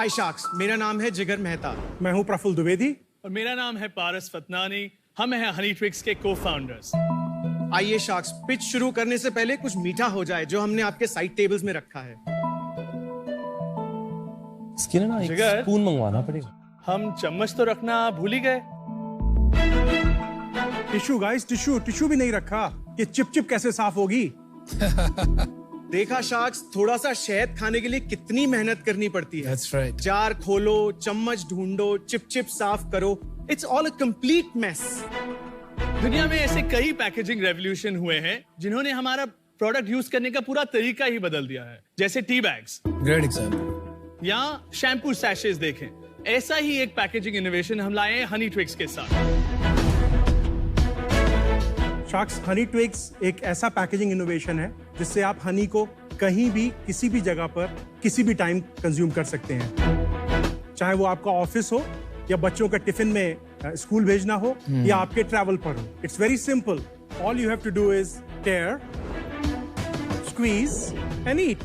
हाय sharks, मेरा नाम है जिगर मेहता। मैं हूं प्रफुल्ल द्विवेदी और मेरा नाम है पारस फतनानी। हम हैं हनी ट्विक्स के को-फाउंडर्स। आइए शार्क्स, पिच शुरू करने से पहले कुछ मीठा हो जाए जो हमने आपके साइड टेबल्स में रखा है। इसके लिए ना एक जिगर, स्पून मंगवाना पड़ेगा। हम चम्मच तो रखना भूल ही गए। टिश्यू गाइस, टिश्यू भी नहीं रखा। ये चिप कैसे साफ होगी? देखा शार्क्स, थोड़ा सा शहद खाने के लिए कितनी मेहनत करनी पड़ती है। That's right. जार खोलो, चम्मच ढूंढो, चिप साफ करो। It's all a complete mess. दुनिया में ऐसे कई पैकेजिंग रेवोल्यूशन हुए हैं जिन्होंने हमारा प्रोडक्ट यूज करने का पूरा तरीका ही बदल दिया है। जैसे टी बैग्स Great example. या शैम्पू सैशेस देखें। ऐसा ही एक पैकेजिंग इनोवेशन हम लाए हैं हनी ट्विक्स के साथ। शार्क्स, हनी ट्विक्स एक ऐसा पैकेजिंग इनोवेशन है जिससे आप हनी को कहीं भी किसी भी जगह पर किसी भी टाइम कंज्यूम कर सकते हैं। चाहे वो आपका ऑफिस हो या बच्चों का टिफिन में स्कूल भेजना हो या आपके ट्रैवल पर हो। It's very simple. All you have to do is tear, squeeze and eat.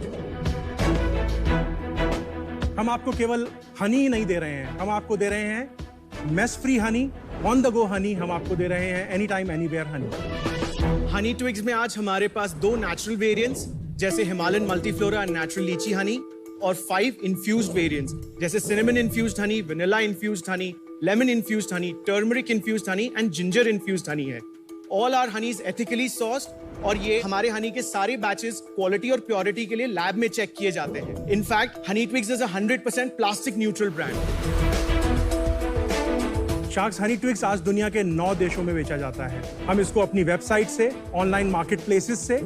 हम आपको केवल हनी ही नहीं दे रहे हैं, हम आपको दे रहे हैं mess free honey, on the go honey. हम आपको दे रहे हैं any time anywhere honey. Honey twigs में आज हमारे पास 2 नेचुरल वेरिएंट्स जैसे Himalayan multiflora and natural litchi honey और 5 इन्फ्यूज्ड वेरिएंट्स जैसे cinnamon infused honey, vanilla infused honey, lemon infused honey, turmeric infused honey and ginger infused honey है। All our honeys ethically sourced और ये हमारे हनी के सारे batches quality और purity के लिए लैब में चेक किए जाते हैं। In fact Honey Twigs is a 100% plastic neutral brand. Sharks, Honey Twigs आज दुनिया के 9 देशों में बेचा जाता है। हम इसको अपनी वेबसाइट से, ऑनलाइन मार्केट प्लेसेस से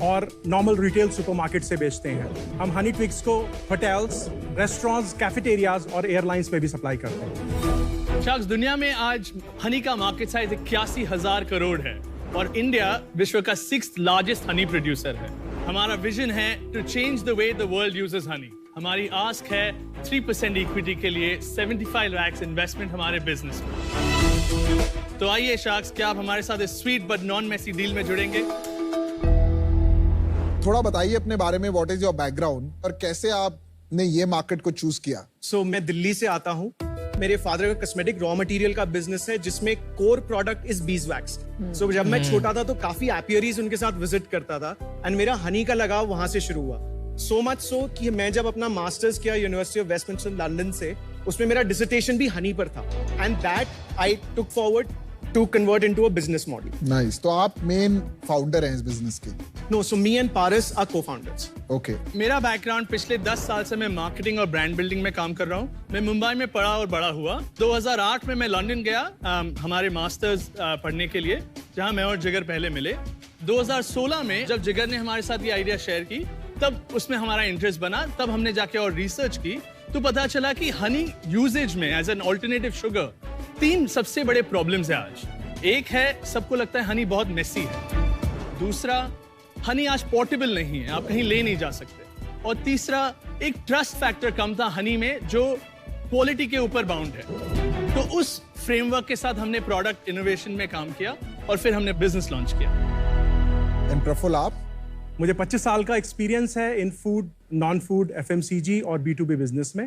और नॉर्मल रिटेल सुपरमार्केट से बेचते हैं। हम हनी ट्विक्स को होटल्स, रेस्टोरेंट्स, कैफेटेरियाज और एयरलाइंस में भी सप्लाई करते हैं। शार्क्स, दुनिया में आज हनी का मार्केट साइज 81,000 करोड़ है और इंडिया विश्व का 6th लार्जेस्ट हनी प्रोड्यूसर है। हमारा विजन है to change the way the world uses honey. हमारी आस्क है 3% इक्विटी के लिए 75 लाख इन्वेस्टमेंट हमारे बिजनेस में। तो आइए शार्क्स, क्या आप हमारे साथ इस sweet but non messy deal में जुड़ेंगे? थोड़ा बताइए अपने बारे में, व्हाट इज योर बैकग्राउंड और कैसे आपने ये मार्केट को चूज किया? सो मैं दिल्ली से आता हूँ। मेरे फादर का कॉस्मेटिक रॉ मटेरियल का बिजनेस है जिसमें कोर प्रोडक्ट इज बीजवैक्स। सो जब मैं छोटा था तो काफी एपियरीज उनके साथ विजिट करता था एंड मेरा हनी का लगाव वहां से शुरू हुआ। सो मच सो कि मैं जब अपना मास्टर्स किया यूनिवर्सिटी ऑफ वेस्टमिंस्टर लंदन से, उसमें मेरा डिसर्टेशन भी हनी पर था and that I took forward to convert into a business model. Nice. तो आप मेन फाउंडर हैं इस बिजनेस के? No, so me and Paras are co-founders. Okay. मेरा बैकग्राउंड पिछले 10 साल से मैं मार्केटिंग और ब्रांड बिल्डिंग में काम कर रहा हूँ। मैं मुंबई में पढ़ा और बड़ा हुआ। 2008 में मैं लंदन गया हमारे मास्टर्स पढ़ने के लिए, जहाँ मैं और जिगर पहले मिले। 2016 में जब जिगर ने हमारे साथ ये आइडिया शेयर की, तब उसमें हमारा इंटरेस्ट बना। तब हमने जाके और रिसर्च की तो पता चला कि हनी यूजेज में एज एन ऑल्टरनेटिव शुगर 3 सबसे बड़े प्रॉब्लम्स है आज। एक है, सबको लगता है हनी बहुत मेसी है। दूसरा, हनी आज पोर्टेबल नहीं है, आप कहीं ले नहीं जा सकते। और तीसरा, एक ट्रस्ट फैक्टर कम था हनी में जो क्वालिटी के ऊपर बाउंड है। तो उस फ्रेमवर्क के साथ हमने प्रोडक्ट इनोवेशन में काम किया और फिर हमने बिजनेस लॉन्च किया। एंड प्रफुल्ल, आप? मुझे 25 साल का एक्सपीरियंस है इन फूड, नॉन फूड, FMCG और B2B बिजनेस में।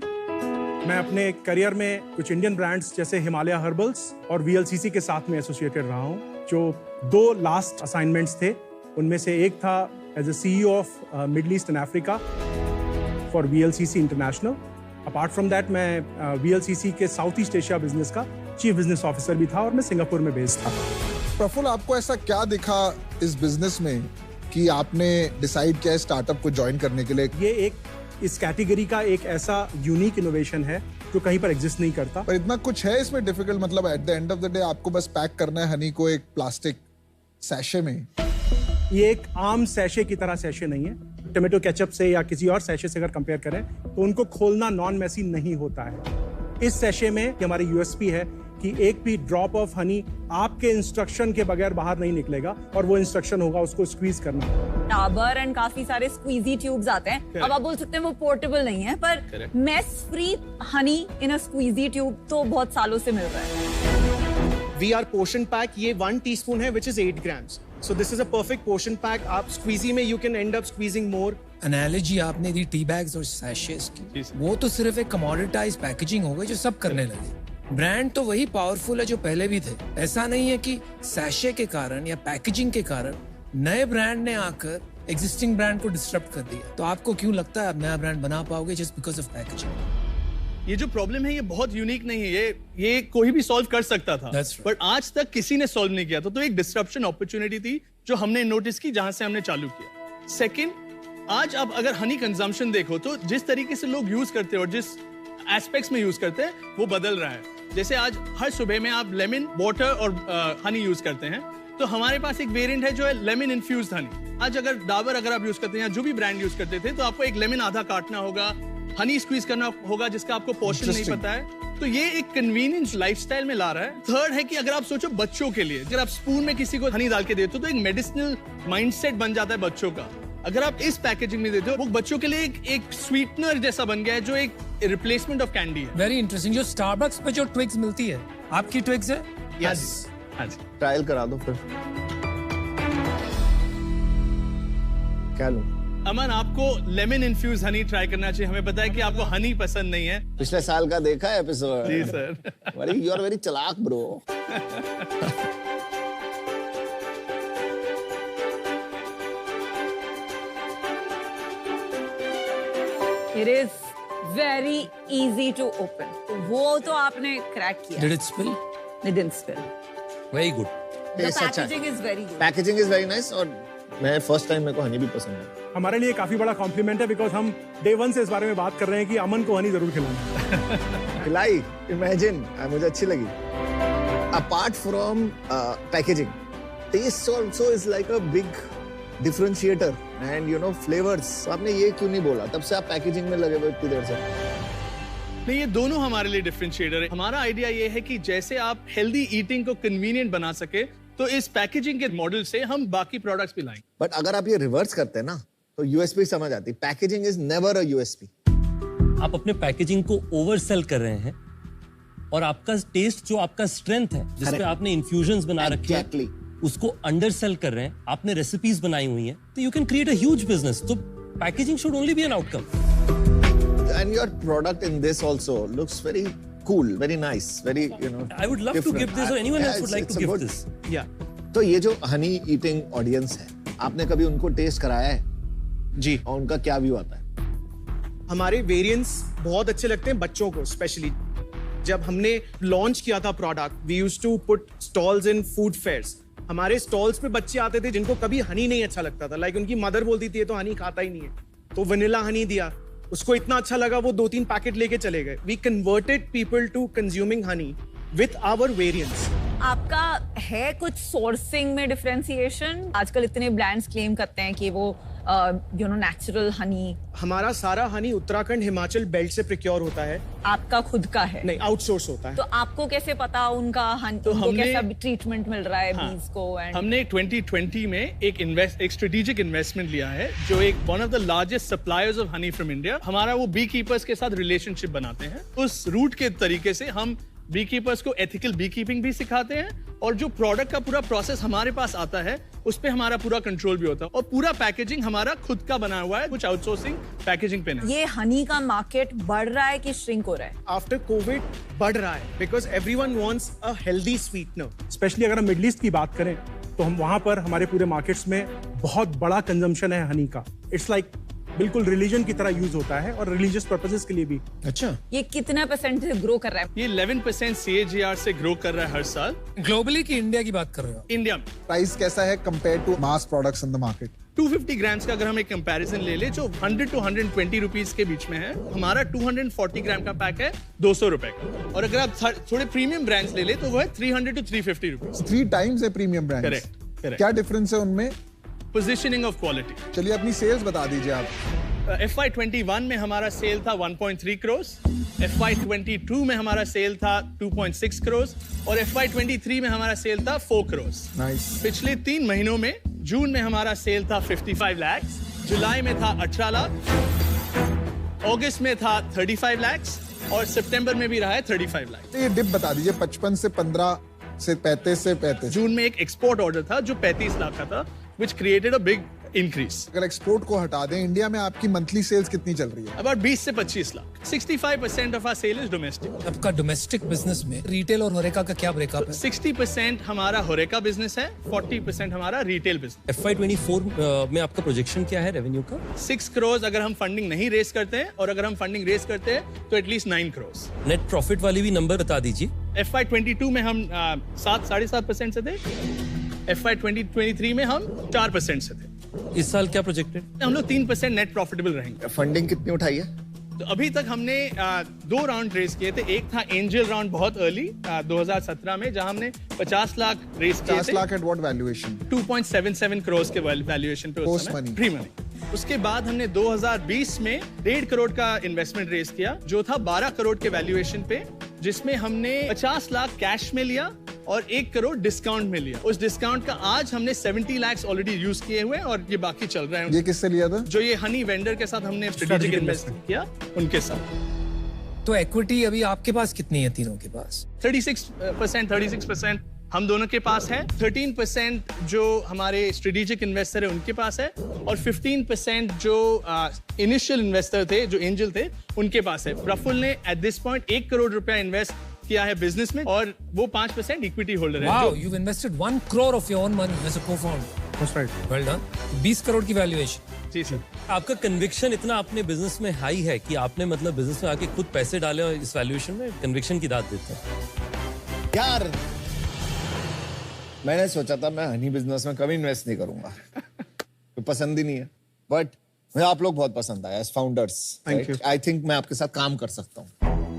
मैं अपने करियर में कुछ इंडियन ब्रांड्स जैसे हिमालय हर्बल्स और VLCC के साथ में एसोसिएटेड रहा हूँ। जो 2 लास्ट असाइनमेंट्स थे, उनमें से एक था as a CEO of Middle East and Africa for VLCC international. Apart from that, मैं VLCC के साउथ ईस्ट एशिया बिजनेस का चीफ बिजनेस ऑफिसर भी था और मैं सिंगापुर में बेस्ड था। प्रफुल्ल, आपको ऐसा क्या दिखा इस बिजनेस में कि आपने डिसाइड किया स्टार्टअप को ज्वाइन करने के लिए? ये एक इस कैटेगरी का एक ऐसा यूनिक इनोवेशन है जो कहीं पर एग्जिस्ट नहीं करता। पर इतना कुछ है इसमें डिफिकल्ट? मतलब at the end of the day आपको बस पैक करना है हनी को एक प्लास्टिक सैशे में। ये एक आम सैशे की तरह सैशे नहीं है। टोमेटो केचप से या किसी और सैशे से अगर कंपेयर करें तो उनको खोलना नॉन मेसी नहीं होता है। इस सैशे में हमारी USP है कि एक भी ड्रॉप ऑफ हनी आपके इंस्ट्रक्शन के बगैर बाहर नहीं निकलेगा और वो इंस्ट्रक्शन होगा उसको स्क्वीज करना। डाबर एंड काफी सारे स्क्वीजी ट्यूब्स आते हैं। अब आप बोल सकते हैं वो पोर्टेबल नहीं है, पर मेस फ्री हनी इन अ स्क्वीजी ट्यूब तो बहुत सालों से मिल रहा है। वी आर पोर्शन पैक, ये 1 टीस्पून है which is 8 grams. So this is a perfect portion pack. आप squeezy में you can end up squeezing more. Analogy आपने दी टी बैग्स और सैशेस की, वो तो सिर्फ एक कमोडिटाइज पैकेजिंग हो गई जो सब करने लगे। ब्रांड तो वही पावरफुल है जो पहले भी थे। ऐसा नहीं है कि सैशे के कारण या पैकेजिंग के कारण नए ब्रांड ने आकर एग्जिस्टिंग ब्रांड को डिस्टर्ब कर दिया। तो आपको क्यों लगता है आप नया ब्रांड बना पाओगे जस्ट बिकॉज ऑफ पैकेजिंग? ये जो प्रॉब्लम है ये बहुत यूनिक नहीं है, ये कोई भी सॉल्व कर सकता था, बट आज तक किसी ने सॉल्व नहीं किया था। तो एक डिस्ट्रप्शन अपॉर्चुनिटी थी जो हमने नोटिस की, जहां से हमने चालू किया। सेकंड, आज अब अगर हनी कंजम्पशन देखो तो जिस तरीके से लोग यूज करते हैं और जिस एस्पेक्ट्स में यूज करते हैं वो बदल रहा है। जैसे आज हर सुबह में आप लेमन वाटर और हनी यूज करते हैं, तो हमारे पास एक वेरिएंट है जो है लेमन इन्फ्यूज्ड हनी। आज अगर डाबर अगर आप यूज करते हैं या जो भी ब्रांड यूज करते थे, तो आपको एक लेमन आधा काटना होगा, हनी स्क्वीज करना होगा जिसका आपको पोर्शन नहीं पता है। तो ये एक कन्वीनियंस लाइफस्टाइल में ला रहा है। थर्ड है कि अगर आप सोचो बच्चों के लिए, अगर आप स्पून में किसी को हनी डाल के देते हो तो एक मेडिसिनल माइंडसेट बन जाता है बच्चों का। अगर आप इस पैकेजिंग में देते हो वो बच्चों के लिए एक स्वीटनर जैसा बन गया है, जो एक रिप्लेसमेंट ऑफ कैंडी है। Very interesting. जो स्टारबक्स पे जो ट्विक्स मिलती है, आपकी ट्विक्स है? Yes. ट्रायल करा दो फिर। क्या लूं? अमन, आपको लेमन इन्फ्यूज हनी ट्राई करना चाहिए। हमें पता है कि आपको हनी पसंद नहीं है। पिछले साल का देखा है एपिसोड? जी सर। यू आर वेरी चालाक bro. It is very easy to open. तो वो तो आपने क्रैक किया। Did it spill? It didn't spill. Very good. The Taste अच्छा है। packaging is very good. Packaging is very nice और मैं फर्स्ट टाइम मेरे को हनी भी पसंद है। हमारे लिए काफी बड़ा कॉम्प्लीमेंट है बिकॉज हम डे 1 से इस बारे में बात कर रहे हैं कि अमन को हनी जरूर खिलाना है। खिलाई, इमेजिन, मुझे अच्छी लगी। Apart from packaging, taste also is like a big differentiator and you know flavours. आपने ये क्यों नहीं बोला? तब से आप पैकेजिंग में लगे हुए इतनी देर से। नहीं, ये दोनों हमारे लिए डिफरेंशिएटर है। हमारा आइडिया ये है कि जैसे आप हेल्दी ईटिंग को कन्वीनियंट बना सके, तो इस पैकेजिंग के मॉडल से हम बाकी प्रोडक्ट्स भी लाएंगे। बट अगर आप ये रिवर्स करते हैं ना, तो यूएसपी समझ आती। Packaging is never a USP. आप अपने पैकेजिंग को ओवरसेल कर रहे हैं और आपका टेस्ट जो आपका स्ट्रेंथ है, जिसपे आपने इन्फ्यूजन्स बना रखे हैं, उसको अंडरसेल कर रहे हैं। आपने रेसिपीज बनाई हुई हैं, तो you can create a huge business. तो packaging should only be an outcome. And your product in this also looks very cool, very nice, very, you know, I would love different. to give this, or anyone else would like to give this. Yeah. तो ये जो Honey eating audience है, आपने कभी उनको test कराया है? जी। और उनका क्या व्यू आता है? हमारे वेरिएंट्स बहुत अच्छे लगते हैं बच्चों को, स्पेशली जब हमने लॉन्च किया था product, we used to put stalls in food fairs. हमारे स्टॉल्स पे बच्चे आते थे जिनको कभी हनी नहीं अच्छा लगता था, लाइक उनकी मदर बोलती थी ये तो हनी खाता ही नहीं है, तो वनीला हनी दिया, उसको इतना अच्छा लगा वो 2-3 पैकेट लेके चले गए। We converted people to consuming honey with our variants. आपका है कुछ सोर्सिंग में डिफरेंशिएशन? आजकल इतने ब्रांड्स क्लेम करते हैं कि वो यू नो नेचुरल हनी। हमारा सारा हनी उत्तराखंड हिमाचल बेल्ट से प्रिक्योर होता है। आपका खुद का है? नहीं, आउटसोर्स होता है। तो आपको कैसे पता उनका तो उनको हमने कैसा ट्रीटमेंट मिल रहा है बीज को? हमने 2020 में एक स्ट्रेटेजिक इन्वेस्टमेंट लिया है, जो एक one of the largest suppliers of honey from India. हमारा वो बी कीपर्स के साथ रिलेशनशिप बनाते हैं। उस रूट के तरीके से हम बी कीपर्स को एथिकल बी कीपिंग भी सिखाते हैं, और जो प्रोडक्ट का पूरा प्रोसेस हमारे पास आता है उस पे हमारा पूरा कंट्रोल भी होता है, और पूरा पैकेजिंग हमारा खुद का बना हुआ है, कुछ आउटसोर्सिंग पैकेजिंग पे नहीं। ये हनी का मार्केट बढ़ रहा है कि श्रिंक हो रहा है? आफ्टर कोविड बढ़ रहा है, because everyone wants a healthy sweetener. Specially अगर हम मिडल ईस्ट की बात करें तो हम वहां पर हमारे पूरे मार्केट्स में बहुत बड़ा कंजम्पशन है हनी का। इट्स लाइक बिल्कुल रिलीजन की तरह यूज होता है और रिलीजियस पर्पसेस के लिए भी। अच्छा, ये कितना % से ग्रो कर रहा है? ये 11% CAGR से ग्रो कर रहा है हर साल। ग्लोबली की इंडिया की बात कर रहे हो? इंडिया में प्राइस कैसा है compare to mass products in the market? 250 grams का अगर हम एक कंपैरिजन ले ले, जो 100 to 120 रुपीस के बीच में है, हमारा 240 ग्राम का पैक है 200 रुपए का। और अगर आप थोड़े प्रीमियम ब्रांड्स ले ले तो वो है 300 to 350 रुपीस। 3 टाइम्स है प्रीमियम ब्रांड्स। करेक्ट। क्या डिफरेंस है उनमें? Positioning of quality. चलिए अपनी सेल्स बता दीजिए आप। FY21 में हमारा सेल था 1.3 करोड़, FY22 में हमारा सेल था 2.6 करोड़, और FY23 में हमारा सेल था 4 करोड़। नाइस। पिछले 3 महीनों में जून में हमारा सेल था 55 लाख, जुलाई में था 18 लाख, अगस्त में था 35 लाख, और सितंबर में भी रहा है 35 लाख। तो ये डिप बता दीजिए 55 से 15 से 35 जून में एक एक्सपोर्ट ऑर्डर था जो 35 लाख का था, which created a big increase. अगर एक्सपोर्ट को हटा दें, इंडिया में आपकी मंथली सेल्स कितनी चल रही है? About 20 से 25 lakh. 65% of our sale is domestic. आपका डोमेस्टिक बिजनेस में रिटेल और होरेका का क्या ब्रेकअप है? 60% हमारा होरेका बिजनेस है, 40% हमारा रिटेल बिजनेस. FY24 में आपका प्रोजेक्शन क्या है रेवेन्यू का? 6 करोड़ अगर हम फंडिंग नहीं रेस करते हैं, और अगर हम फंडिंग रेस करते हैं तो एटलीस्ट 9 करोड़. नेट प्रॉफिट वाली भी नंबर बता दीजिए. FY22 में हम 7.5% से थे. FY2023 में हम 4% से थे. इस साल क्या प्रोजेक्टेड? हम लोग 3% नेट प्रॉफिटेबल रहेंगे. फंडिंग कितनी उठाई है? तो अभी तक हमने 2 राउंड रेस किए थे. एक था एंजल राउंड बहुत अर्ली 2017 में, जहां हमने 50 लाख रेस किए थे. 50 lakh at what valuation? 2.77 crore के वैल्यूएशन पे उस समय, प्री मनी. उसके बाद हमने 2020 में 1.5 करोड़ का इन्वेस्टमेंट रेस किया, जो था 12 करोड़ के वैल्यूएशन पे, जिसमें हमने 50 लाख कैश में लिया और 1 करोड़ डिस्काउंट में लिया. उस डिस्काउंट का आज हमने 70 लाख ऑलरेडी यूज किए हुए हैं और ये बाकी चल रहा है. ये किससे लिया था? जो ये हनी वेंडर के साथ हमने स्ट्रेटेजिक इन्वेस्टमेंट किया, उनके साथ. तो इक्विटी अभी आपके पास कितनी है तीनों के पास? 36% हम दोनों के पास है. 13% जो हमारे स्ट्रेटेजिक इन्वेस्टर है उनके पास है, और 15% जो इनिशियल इन्वेस्टर थे, जो एंजल थे, उनके पास है. प्रफुल्ल ने एट दिस पॉइंट 1 करोड़ रुपया इन्वेस्ट किया है बिजनेस में, और वो 5% इक्विटी होल्डर है. Wow, you've invested 1 crore of your own money as a co-founder. That's right. Well done. 20 crore की वैल्यूएशन. जी सर. आपका कन्विक्शन इतना अपने बिजनेस में हाई है कि आपने मतलब बिजनेस में आके खुद पैसे डाले और इस वैल्यूएशन में कन्विक्शन की दाद देते हैं. यार मैंने सोचा था मैं हनी बिजनेस में कभी इन्वेस्ट नहीं करूंगा. तो पसंद ही नहीं है, बट मुझे आप लोग बहुत पसंद आया एज फाउंडर्स. आई थिंक मैं आपके साथ काम कर सकता हूँ.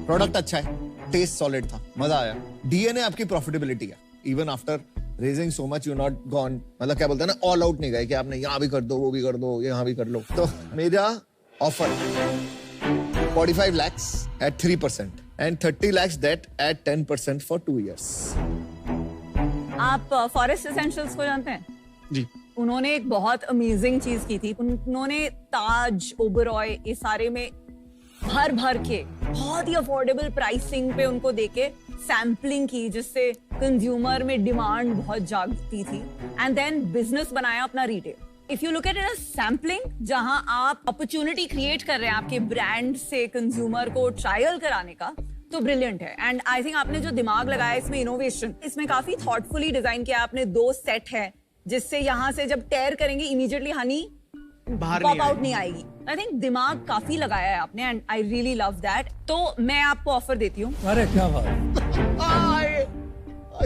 प्रोडक्ट अच्छा है, टेस्ट सॉलिड था, मजा आया. डीएनए आपकी प्रॉफिटेबिलिटी है. Even after raising so much you not gone, मतलब क्या बोलते हैं ना, ऑल आउट नहीं गए कि आपने यहाँ भी कर दो, वो भी कर दो, यहाँ भी कर लो. तो मेरा offer 45 lakhs at 3% and 30 lakhs debt at 10% for 2 years. आप फॉरेस्ट एसेंशियल्स को जानते हैं? जी. उन्होंने एक बहुत अमेजिंग चीज की थी. उन्होंने ताज, ओबरॉय, ये सारे में भर भर के बहुत ही अफोर्डेबल प्राइसिंग पे उनको देके सैम्पलिंग की, जिससे कंज्यूमर में डिमांड बहुत जागती थी. एंड देन बिजनेस बनाया अपना retail. If you look at it sampling, जहां आप अपॉर्चुनिटी क्रिएट कर रहे हैं आपके ब्रांड से कंज्यूमर को ट्रायल कराने का, तो ब्रिलियंट है. एंड आई थिंक आपने जो दिमाग लगाया इसमें, इनोवेशन, इसमें काफी थॉटफुली डिजाइन किया आपने. 2 सेट है जिससे यहाँ से जब टेयर करेंगे इमीडिएटली हनी बाहर पॉप आउट नहीं आएगी. आई थिंक दिमाग काफी लगाया है आपने, and I really love that. तो मैं आपको ऑफर देती हूँ. अरे क्या बात.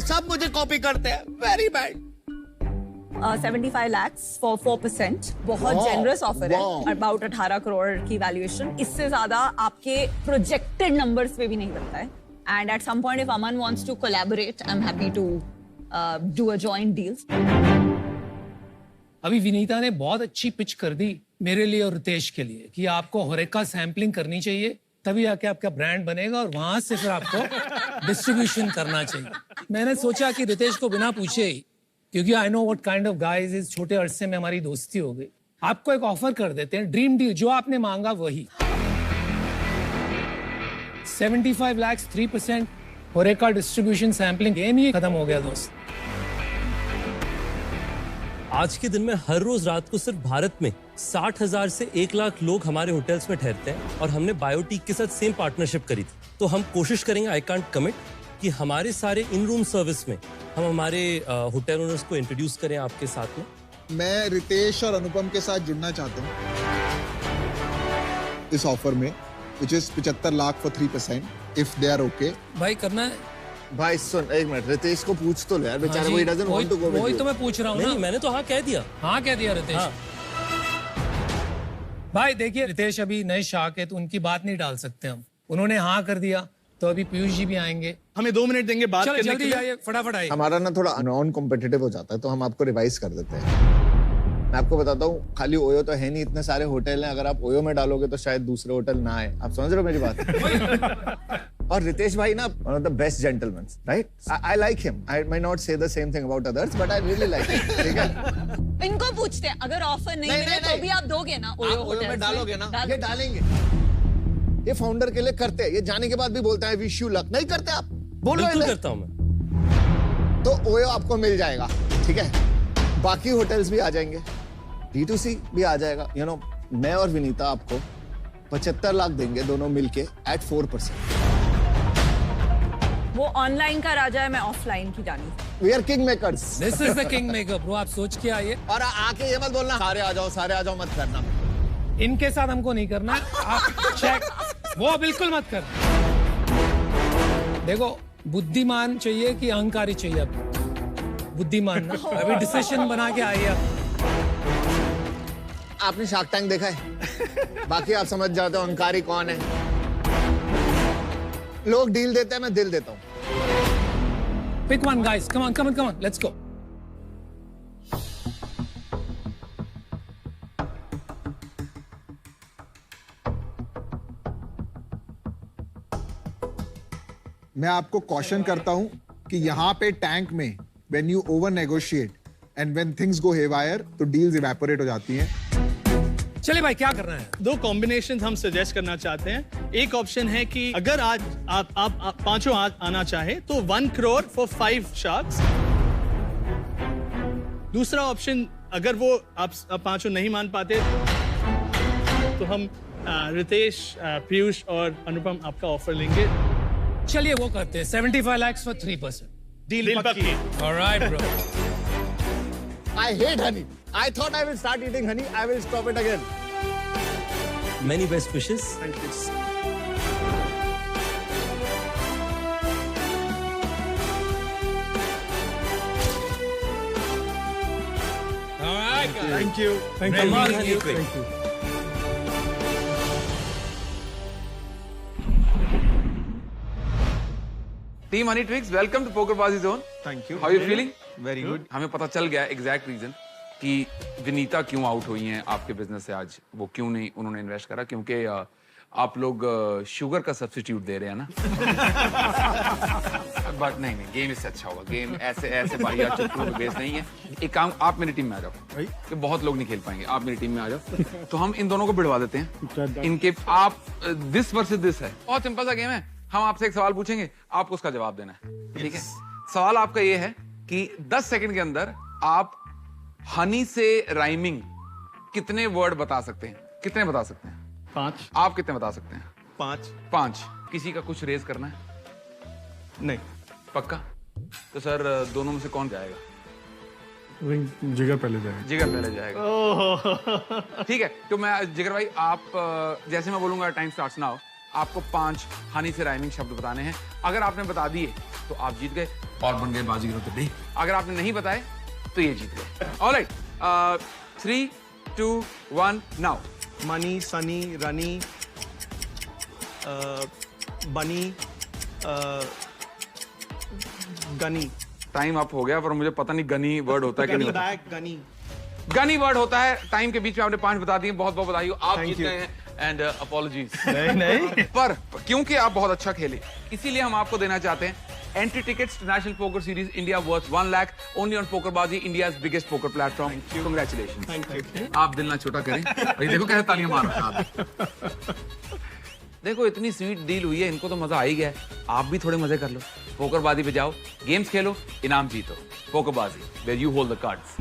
सब मुझे कॉपी करते हैं, वेरी बैड. 75 lakhs for 4%. बहुत जेनरस ऑफर है. अबाउट 18 करोड़ की वैल्यूएशन. इससे ज्यादा आपके प्रोजेक्टेड नंबर्स पे भी नहीं बनता है. And at some point if Aman wants to collaborate, I am happy to do a joint deal. अभी विनीता ने बहुत अच्छी पिच कर दी मेरे लिए और रितेश के लिए कि आपको होरेका सैम्पलिंग करनी चाहिए, तभी आके आपका ब्रांड बनेगा और वहां से फिर आपको डिस्ट्रीब्यूशन करना चाहिए. मैंने सोचा कि रितेश को बिना पूछे ही, क्योंकि I know what kind of guys is, छोटे अरसे में हमारी दोस्ती हो गई, आपको एक ऑफर कर देते हैं. ड्रीम डील, जो आपने मांगा वही. 75 lakhs 3% horeca distribution sampling. Game ही खत्म हो गया दोस्त. आज के दिन में हर रोज रात को सिर्फ भारत में 60,000 से 1 लाख लोग हमारे होटल्स में ठहरते हैं, और हमने बायोटीक के साथ सेम पार्टनरशिप करी थी. तो हम कोशिश करेंगे, आई कांट कमिट, कि हमारे सारे इन रूम सर्विस में हम हमारे होटल ओनर्स को इंट्रोड्यूस करें आपके साथ में. मैं रितेश और अनुपम के साथ जुड़ना चाहता हूँ इस ऑफर में, which is 75 lakh for 3% if they are okay. भाई करना है. भाई सुन एक मिनट, रितेश को पूछ तो ले यार, बेचारा वो doesn't want to go with वही you. तो मैं पूछ रहा हूँ ना. नहीं, मैंने तो हाँ कह दिया. हाँ कह दिया रितेश. हाँ. भाई देखिए, रितेश अभी नए शाख है तो उनकी बात नहीं डाल सकते हम. उन्होंने हाँ कर दिया तो अभी पीयूष जी भी आएंगे. हमें 2 मिनट देंगे बात करने के जल्दी लिए. आइए, फटाफट आइए. हमारा ना थोड़ा नॉन कॉम्पिटिटिव हो जाता है, तो हम आपको रिवाइज कर देते हैं. मैं आपको बताता हूँ, खाली ओयो तो है नहीं, इतने सारे होटल हैं. अगर आप ओयो में डालोगे तो शायद दूसरे होटल ना आए. आप समझ रहे हो मेरी बात? और रितेश भाई ना, one of the best gentlemen, right? I like him. I might not say the same thing about others, but I really like him. ठीक है? इनको पूछते हैं, अगर ऑफर नहीं मिले तो भी आप दोगे ना? आप ओयो में डालोगे ना? ये डालेंगे. ये फाउंडर के लिए करते हैं. ये जाने के बाद भी बोलता है विश यू लक. नहीं करते आप? बोलो. बिल्कुल करता हूँ मैं. तो ओयो आपको मिल जाएगा, ठीक है? बाकी होटल्स भी आ जाएंगे, D2C भी आ जाएगा। यू नो, मैं और विनीता आपको 75 लाख देंगे दोनों मिलके एट 4%। वो ऑनलाइन का राजा है, मैं ऑफलाइन की रानी। We are king makers. This is the king maker bro. आप सोच के आइए और आके ये मत बोलना सारे आ जाओ मत करना। इनके साथ हमको नहीं करना। आप चेक वो बिल्कुल मत कर। देखो, बुद्धिमान चाहिए कि अहंकारी चाहिए? आपको बुद्धिमान ना, अभी डिसीजन बना के आइए आप। आपने शार्क टैंक देखा है? बाकी आप समझ जाते हो अहंकारी कौन है। लोग डील देते हैं, मैं दिल देता हूं। Pick one, guys. Come on. Let's go. मैं आपको कॉशन करता हूं कि यहाँ पे टैंक में when you over negotiate and when things go haywire तो डील्स इवेपोरेट हो जाती हैं। चलिए भाई, क्या करना है? दो कॉम्बिनेशन हम सजेस्ट करना चाहते हैं। एक ऑप्शन है कि अगर आज आप पांचों आना चाहे तो 1 crore for 5 sharks। दूसरा ऑप्शन, अगर वो आप पांचों नहीं मान पाते तो हम रितेश, पीयूष और अनुपम आपका ऑफर लेंगे। चलिए वो करते हैं। 75 lakhs for 3%। डील पक्की। Alright, bro. I hate honey. I thought I will start eating honey. I will stop it again. Many best wishes. Thank you. Alright, guys. Thank you. Kamal Honey Twig. Thank you. Team Honey Twigs, welcome to PokerBaazi zone. Thank you. How you feeling? Very good. हमें पता चल गया exact reason कि विनीता क्यों out हुई हैं आपके business से आज। वो क्यों नहीं उन्होंने इन्वेस्ट करा, क्योंकि आप लोग शुगर का सब्स्टिट्यूट दे रहे हैं ना। बट नहीं, गेम इससे अच्छा होगा। गेम ऐसे बढ़िया चतुर बेस नहीं है। एक काम, आप मेरी टीम में आ जाओ, कि बहुत लोग नहीं खेल पाएंगे। आप मेरी टीम में आ जाओ, तो हम इन दोनों को भिड़वा देते हैं। इनके आप दिस वर्सेस दिस है, बहुत सिंपल सा गेम है। हम आपसे एक सवाल पूछेंगे, आपको उसका जवाब देना है, ठीक है? सवाल आपका ये है कि 10 सेकंड के अंदर आप हनी से राइमिंग कितने वर्ड बता सकते हैं? कितने बता सकते हैं? 5। आप कितने बता सकते हैं? 5। 5। किसी का कुछ रेज करना है? नहीं। पक्का? तो सर दोनों में से कौन जाएगा? जिगर पहले जाएगा। जिगर पहले जाएगा। ठीक है, तो मैं जिगर भाई, आप जैसे मैं बोलूंगा टाइम स्टार्ट्स नाउ, आपको 5 हनी से राइमिंग शब्द बताने हैं। अगर आपने बता दिए तो आप जीत गए और बन गए बाजीगर तो नहीं। अगर आपने नहीं बताए तो ये जीत गए। Alright, 3, 2, 1 now. Money, Sunny, runny, बनी, गनी। टाइम अप हो गया, पर मुझे पता नहीं गनी वर्ड होता है कि नहीं होता। बैग, गनी। गनी वर्ड होता है। टाइम के बीच में आपने 5 बता दिए, बहुत बहुत बधाई हो, आप Thank जीत you. गए हैं। And apologies. नहीं। पर क्योंकि आप बहुत अच्छा खेले, इसीलिए हम आपको देना चाहते हैं entry tickets to National Poker Series India worth 1 lakh only on PokerBaazi, India's biggest poker platform. Congratulations. Thank you. आप दिल ना छोटा करें। भाई देखो कैसे तालियां मार रहे हैं आप। देखो इतनी स्वीट डील हुई है, इनको तो मजा आ ही गया है। आप भी थोड़े मजे कर लो, पोकरबाजी पे जाओ, गेम्स खेलो, इनाम जीतो। PokerBaazi, where you hold the cards.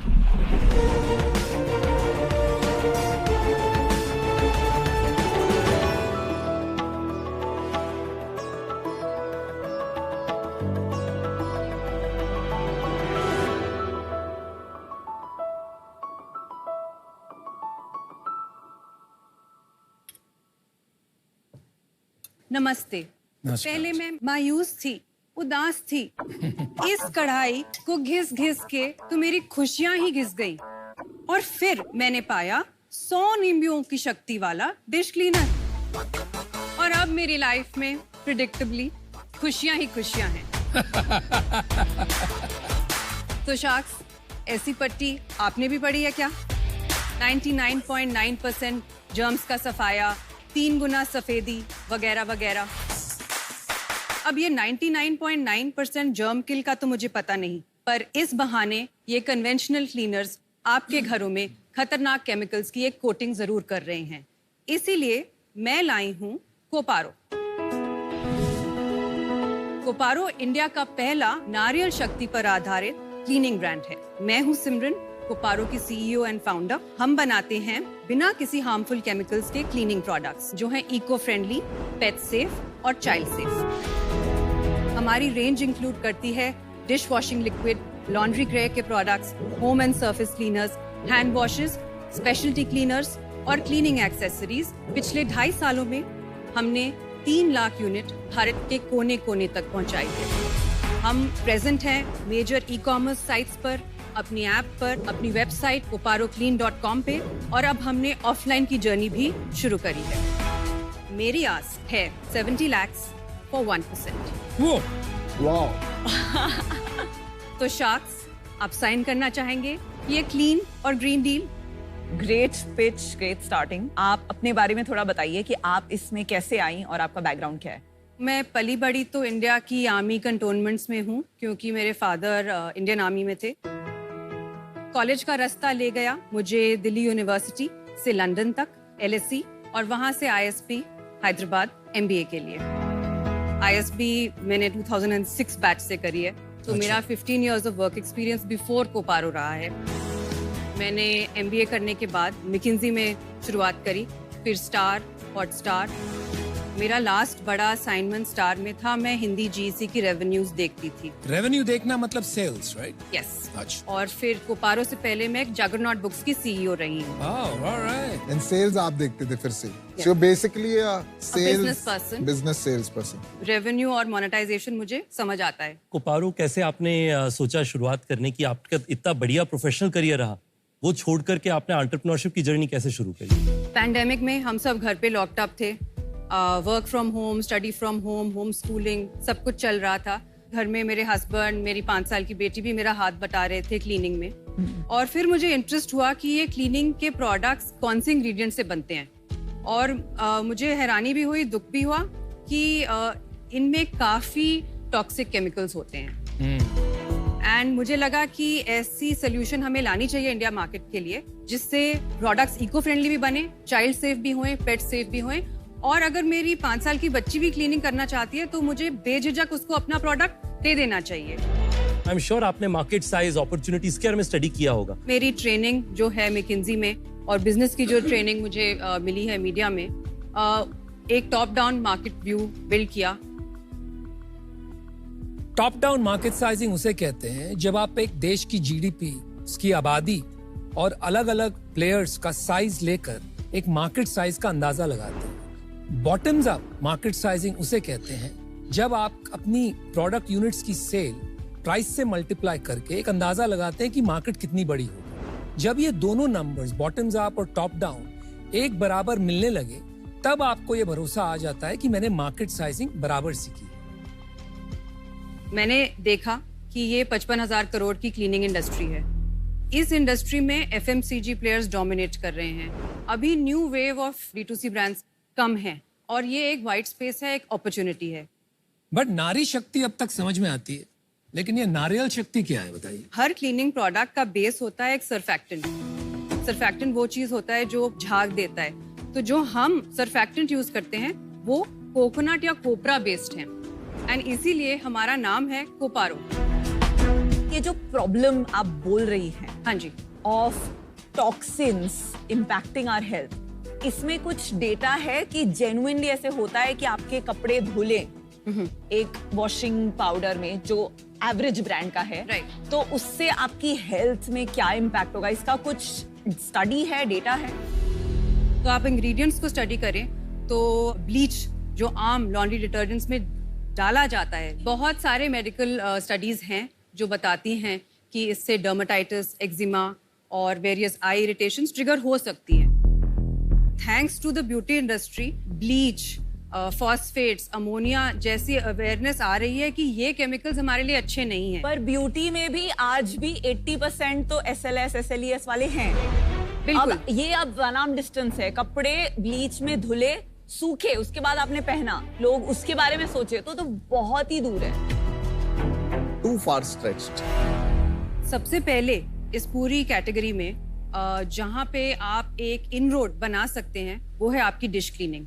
नमस्ते। पहले मैं मायूस थी, उदास थी। इस कढ़ाई को घिस घिस के तो मेरी खुशियां ही घिस गई। और फिर मैंने पाया 100 नींबुओं की शक्ति वाला डिश क्लीनर। और अब मेरी लाइफ में प्रिडिक्टेबली खुशियां ही खुशियां हैं। तो शार्क्स, ऐसी पट्टी आपने भी पढ़ी है क्या? 99.9% जर्म्स का सफाया, 3 गुना सफेदी वगैरह वगैरह। अब ये 99.9% जर्म किल का तो मुझे पता नहीं, पर इस बहाने ये कन्वेंशनल क्लीनर्स आपके घरों में खतरनाक केमिकल्स की एक कोटिंग जरूर कर रहे हैं। इसीलिए मैं लाई हूं कोपारो। कोपारो इंडिया का पहला नारियल शक्ति पर आधारित क्लीनिंग ब्रांड है। मैं हूँ सिमरन, कोपारो की सीईओ एंड फाउंडर। हम बनाते हैं बिना किसी हार्मफुल केमिकल्स के क्लीनिंग प्रोडक्ट्स जो हैं इको फ्रेंडली, पेट सेफ और चाइल्ड सेफ। हमारी रेंज इंक्लूड करती है डिश वॉशिंग लिक्विड, लॉन्ड्री ग्रे के products, home and surface cleaners, hand washes, speciality cleaners और क्लीनिंग एक्सेसरीज। पिछले 2.5 सालों में हमने 3 लाख यूनिट भारत के कोने कोने तक पहुंचाई है। हम प्रेजेंट हैं मेजर ई-कॉमर्स साइट्स पर, अपनी ऐप पर, अपनी वेबसाइट koparoclean.com पे, और अब हमने ऑफलाइन की जर्नी भी शुरू करी है। मेरी आस है 70 lakhs for 1%। वो वाओ, तो शार्क्स, आप साइन करना चाहेंगे ये क्लीन और green deal? Great pitch, great starting. आप अपने बारे में थोड़ा बताइए कि आप इसमें कैसे आई और आपका बैकग्राउंड क्या है? मैं पली बड़ी तो इंडिया की आर्मी कंटोनमेंट्स में हूँ, क्योंकि मेरे फादर इंडियन आर्मी में थे। कॉलेज का रास्ता ले गया मुझे दिल्ली यूनिवर्सिटी से लंदन तक, LSE, और वहाँ से ISB हैदराबाद MBA के लिए। ISB मैंने 2006 बैच से करी है, तो मेरा 15 years of work experience before Koparo रहा है। मैंने MBA करने के बाद McKinsey में शुरुआत करी, फिर स्टार, हॉटस्टार। मेरा लास्ट बड़ा असाइनमेंट स्टार में था। मैं हिंदी GEC की रेवेन्यूज देखती थी। रेवेन्यू देखना मतलब सेल्स, राइट? यस। अच्छा। और फिर कोपारो से पहले मैं जगरनॉट बुक्स की CEO रही हूँ। ऑलराइट। एंड सेल्स आप देखते थे फिर से। So basically business person. Business sales person. Revenue और मोनेटाइजेशन मुझे समझ आता है। कोपारो कैसे आपने सोचा शुरुआत करने की? आपका इतना बढ़िया प्रोफेशनल करियर रहा, वो छोड़ करके आपने एंटरप्रेन्योरशिप की जर्नी कैसे शुरू करी? पैंडेमिक में हम सब घर पे लॉक्ड अप थे। Work from home, study from home, home schooling, सब कुछ चल रहा था। घर में मेरे हस्बैंड, मेरी 5 साल की बेटी भी मेरा हाथ बटा रहे थे क्लीनिंग में। और फिर मुझे इंटरेस्ट हुआ कि ये क्लीनिंग के प्रोडक्ट्स कौन से इंग्रेडिएंट से बनते हैं, और मुझे हैरानी भी हुई, दुख भी हुआ कि इनमें काफी टॉक्सिक केमिकल्स होते हैं। एंड मुझे लगा कि ऐसी सोल्यूशन हमें लानी चाहिए इंडिया मार्केट के लिए, जिससे प्रोडक्ट्स इको फ्रेंडली भी बने, चाइल्ड सेफ भी हों, पेट सेफ भी हों, और अगर मेरी 5 साल की बच्ची भी क्लीनिंग करना चाहती है तो मुझे बेझिझक उसको अपना प्रोडक्ट दे देना चाहिए। आई एम श्योर आपने मार्केट साइज, अपॉर्चुनिटीज के बारे में स्टडी किया होगा। मेरी ट्रेनिंग जो है McKinsey में, और बिजनेस की जो ट्रेनिंग मुझे मिली है मीडिया में, एक top down market view build किया। टॉप डाउन मार्केट साइजिंग उसे कहते हैं जब आप एक देश की GDP, उसकी आबादी और अलग अलग प्लेयर्स का साइज लेकर एक मार्केट साइज का अंदाजा लगाते हैं। बॉटम्स अप मार्केट साइजिंग उसे कहते हैं जब आप अपनी प्रोडक्ट यूनिट्स की सेल प्राइस से मल्टीप्लाई करके एक अंदाजा लगाते हैं कि मार्केट कितनी बड़ी होगी। जब ये दोनों नंबर्स, बॉटम्स अप और टॉप डाउन, एक बराबर मिलने लगे, तब आपको ये भरोसा आ जाता है कि मैंने मार्केट साइजिंग बराबर सीखी। मैंने देखा कि ये 55,000 करोड़ की क्लीनिंग इंडस्ट्री है। इस इंडस्ट्री में FMCG प्लेयर्स डोमिनेट कर रहे हैं। अभी new wave of D2C brands come है, और ये एक वाइट स्पेस है, एक अपॉर्चुनिटी है। बट नारी शक्ति अब तक समझ में आती है, लेकिन ये नारियल शक्ति क्या है बताइए? हर क्लीनिंग प्रोडक्ट का बेस होता है एक सर्फैक्टेंट। सर्फैक्टेंट वो चीज होता है जो झाग देता है। तो जो हम सर्फैक्टेंट यूज करते हैं वो कोकोनट या कोपरा बेस्ड है, एंड इसीलिए हमारा नाम है कोपारो। ये जो प्रॉब्लम आप बोल रही हैं, हाँ जी, of toxins impacting our health, इसमें कुछ डेटा है कि जेन्युइनली ऐसे होता है कि आपके कपड़े धुले एक वॉशिंग पाउडर में जो एवरेज ब्रांड का है, राइट, तो उससे आपकी हेल्थ में क्या इम्पैक्ट होगा? इसका कुछ स्टडी है, डेटा है? तो आप इंग्रेडिएंट्स को स्टडी करें तो ब्लीच जो आम लॉन्ड्री डिटर्जेंट्स में डाला जाता है, बहुत सारे मेडिकल स्टडीज हैं जो बताती हैं कि इससे डर्मेटाइटिस, एक्जिमा और वेरियस आई इरिटेशंस ट्रिगर हो सकती हैं। Thanks to the beauty industry, bleach, phosphates, ammonia जैसी अवेयरनेस आ रही है कि ये केमिकल्स हमारे लिए अच्छे नहीं हैं। पर ब्यूटी में भी आज भी 80% तो SLS, SLES वाले हैं। बिल्कुल। अब ये अब वन आर्म डिस्टेंस है, कपड़े ब्लीच में धुले, सूखे, उसके बाद आपने पहना, लोग उसके बारे में सोचे तो बहुत ही दूर है। Too far stretched. सबसे पहले इस पूरी कैटेगरी में जहाँ पे आप एक इनरोड बना सकते हैं वो है आपकी डिश क्लीनिंग।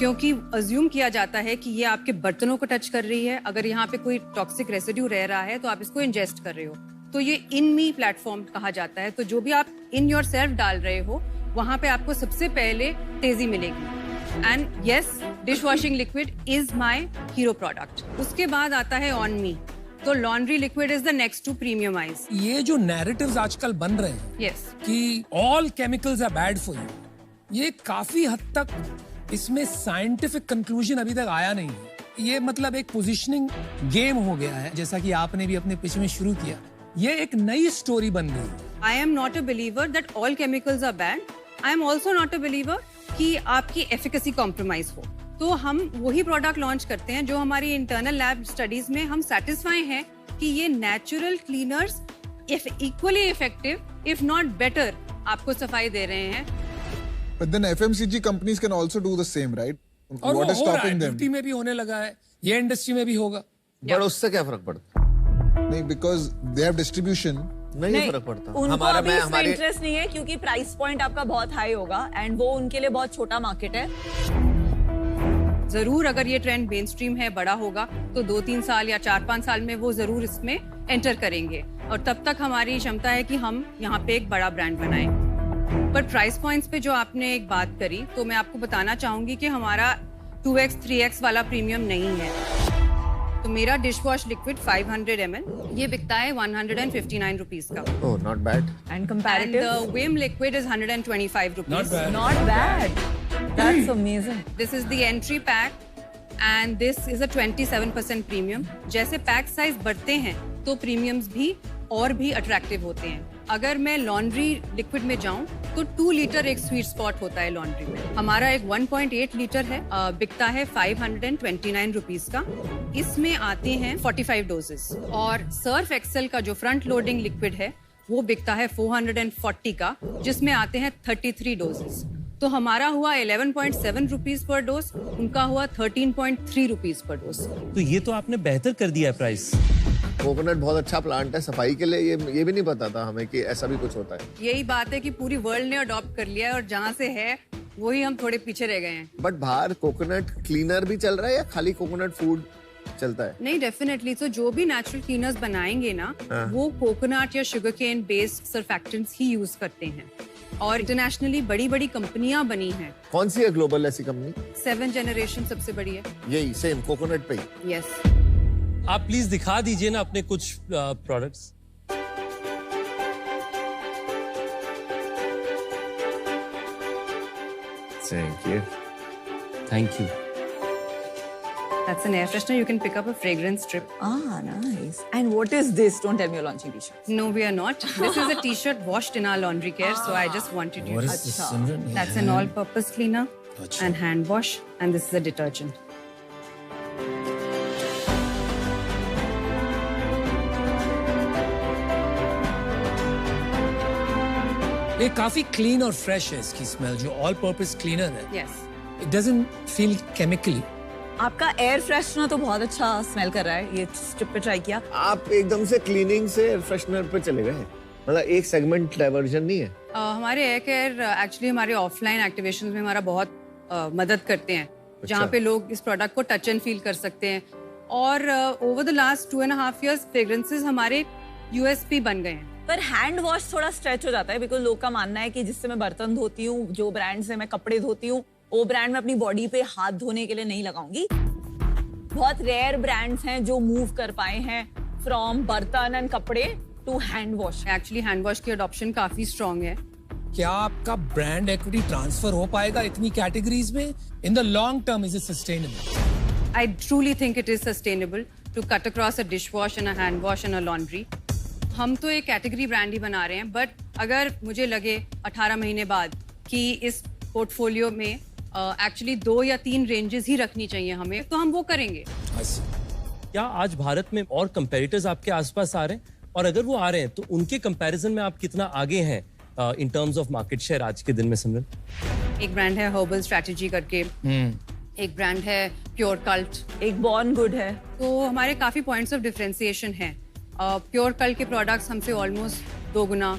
क्योंकि अज्यूम किया जाता है कि ये आपके बर्तनों को टच कर रही है। अगर यहाँ पे कोई टॉक्सिक रेसिड्यू रह रहा है तो आप इसको इंजेस्ट कर रहे हो। तो ये इन मी प्लेटफॉर्म कहा जाता है। तो जो भी आप इन योर सेल्फ डाल रहे हो वहां पे आपको सबसे पहले तेजी मिलेगी। And yes, dish washing liquid is my hero product. उसके बाद आता है ऑन मी। तो laundry liquid is the next to premiumise. ये जो नैरेटिव्स आजकल बन रहे हैं यस कि all chemicals are bad for you, ये काफी हद तक इसमें साइंटिफिक कंक्लूजन अभी तक आया नहीं है। ये मतलब एक पोजीशनिंग गेम हो गया है, जैसा कि आपने भी अपने पिच में शुरू किया। ये एक नई स्टोरी बन गई। I am not a believer that all chemicals are bad. I am also not a believer कि आपकी एफिकेसी कॉम्प्रोमाइज हो। तो हम वही प्रोडक्ट लॉन्च करते हैं जो हमारी इंटरनल लैब स्टडीज में हम सेटिस्फाई हैं कि ये natural cleaners equally effective if not better आपको सफाई दे रहे हैं। But then FMCG companies can also do the same, right? और What वो is हो रहा है, stopping them? ब्यूटी में भी होने लगा है, ये इंडस्ट्री में भी होगा। पर उससे क्या फर्क पड़ता? नहीं, because they have distribution. नहीं फर्क पड़ता। उनको अभी इसमें इंटरेस्ट नहीं है क्योंकि प्राइस पॉइंट आपका बहुत हाई होगा एंड वो उनके लिए बहुत छोटा मार्केट है। जरूर अगर ये ट्रेंड मेन स्ट्रीम है, बड़ा होगा, तो 2-3 साल या 4-5 साल में वो जरूर इसमें एंटर करेंगे और तब तक हमारी क्षमता है कि हम यहाँ पे एक बड़ा ब्रांड बनाएं। पर प्राइस पॉइंट्स पे जो आपने एक बात करी, तो मैं आपको बताना चाहूंगी कि हमारा 2x 3x वाला प्रीमियम नहीं है। तो मेरा डिश वॉश लिक्विड 500 ml ये बिकता है 159 रुपीस का। Oh, not bad. And comparative? And the Vim liquid is 125 rupees. Not bad. Not bad. That's amazing. This is the entry pack and this is a 27% premium. जैसे pack size बढ़ते हैं तो premiums भी और भी attractive होते हैं। अगर मैं लॉन्ड्री लिक्विड में जाऊं तो 2 लीटर एक स्वीट स्पॉट होता है लॉन्ड्री में। हमारा एक 1.8 लीटर है, बिकता है 529 रुपीस का। इसमें आते हैं 45 डोजेस। और सर्फ एक्सेल का जो फ्रंट लोडिंग लिक्विड है वो बिकता है 440 का, जिसमें आते हैं 33 डोजेस। तो हमारा हुआ 11.7 रुपीस पर डोज, उनका हुआ 13.3 रुपीस पर डोज। तो ये तो आपने बेहतर कर दिया है प्राइस। कोकोनट बहुत अच्छा प्लांट है सफाई के लिए। ये भी नहीं पता था हमें कि ऐसा भी कुछ होता है। यही बात है कि पूरी वर्ल्ड ने अडॉप्ट कर लिया है और जहाँ से है वही हम थोड़े पीछे रह गए हैं। बट बाहर कोकोनट क्लीनर भी चल रहा है या खाली कोकोनट फूड चलता है? नहीं, डेफिनेटली। तो जो भी नेचुरल क्लीनर्स बनाएंगे ना, वो कोकोनट या शुगर केन बेस्ड सर्फेक्टेंट्स ही यूज करते हैं। और इंटरनेशनली बड़ी बड़ी कंपनियां बनी हैं। कौन सी है ग्लोबल ऐसी कंपनी? 7 जनरेशन सबसे बड़ी है। यही सेम कोकोनट पे ही। यस। आप प्लीज दिखा दीजिए ना अपने कुछ products. Thank you. Thank you. That's an air freshener. You can pick up a fragrance strip. Ah, nice. And what is this? Don't tell me you're launching t-shirts. No, we are not. This is a t-shirt washed in our laundry care, so I just wanted you What to. is this, Simran? That's an all-purpose cleaner Achha. and hand wash, and this is a detergent. ये काफी clean और fresh है इसकी smell, जो all purpose cleaner है। Yes. It doesn't feel chemically. आपका air freshener तो बहुत अच्छा स्मेल कर रहा है। ये स्ट्रिप पे ट्राई किया? आप एकदम से क्लीनिंग से एयर फ्रेशनर पे चले गए, मतलब एक सेगमेंट डाइवर्जन नहीं है? हमारे एयर केयर एक्चुअली हमारे ऑफलाइन एक्टिवेशन में हमारा बहुत मदद करते हैं, जहाँ पे लोग इस प्रोडक्ट को टच एंड फील कर सकते हैं। और over the last 2.5 years fragrances हमारे यूएसपी बन गए हैं। पर हैंड वॉश थोड़ा स्ट्रेच हो जाता है, बिकॉज लोग का मानना है कि जिससे मैं बर्तन धोती हूँ, जो ब्रांड से मैं कपड़े धोती हूँ, वो ब्रांड में अपनी बॉडी पे हाथ धोने के लिए नहीं लगाऊंगी। बहुत रेयर ब्रांड्स हैं जो मूव कर पाए हैं फ्रॉम बर्तन एंड कपड़े to hand wash. Actually hand wash की अडॉप्शन काफी स्ट्रॉन्ग है। क्या आपका ब्रांड एक्विटी ट्रांसफर हो पाएगा इतनी कैटेगरीज में? In the long term is it sustainable? I truly think it is sustainable to cut across a dishwash and a hand wash and a laundry. हम तो एक कैटेगरी ब्रांड ही बना रहे हैं, बट अगर मुझे लगे 18 महीने बाद कि इस पोर्टफोलियो में एक्चुअली 2 या 3 रेंजेस ही रखनी चाहिए हमें, तो हम वो करेंगे। क्या आज भारत में और कंपेटिटर्स आपके आसपास आ रहे हैं? और अगर वो आ रहे हैं तो उनके कंपैरिजन में आप कितना आगे हैं in terms of market share आज के दिन में? सिमरन, एक ब्रांड है हर्बल स्ट्रैटेजी करके, एक ब्रांड है प्योर कल्ट, एक बॉर्न गुड है। तो हमारे काफी पॉइंट्स ऑफ डिफरेंशिएशन हैं। प्योर कल्ट के प्रोडक्ट्स हमसे ऑलमोस्ट 2 गुना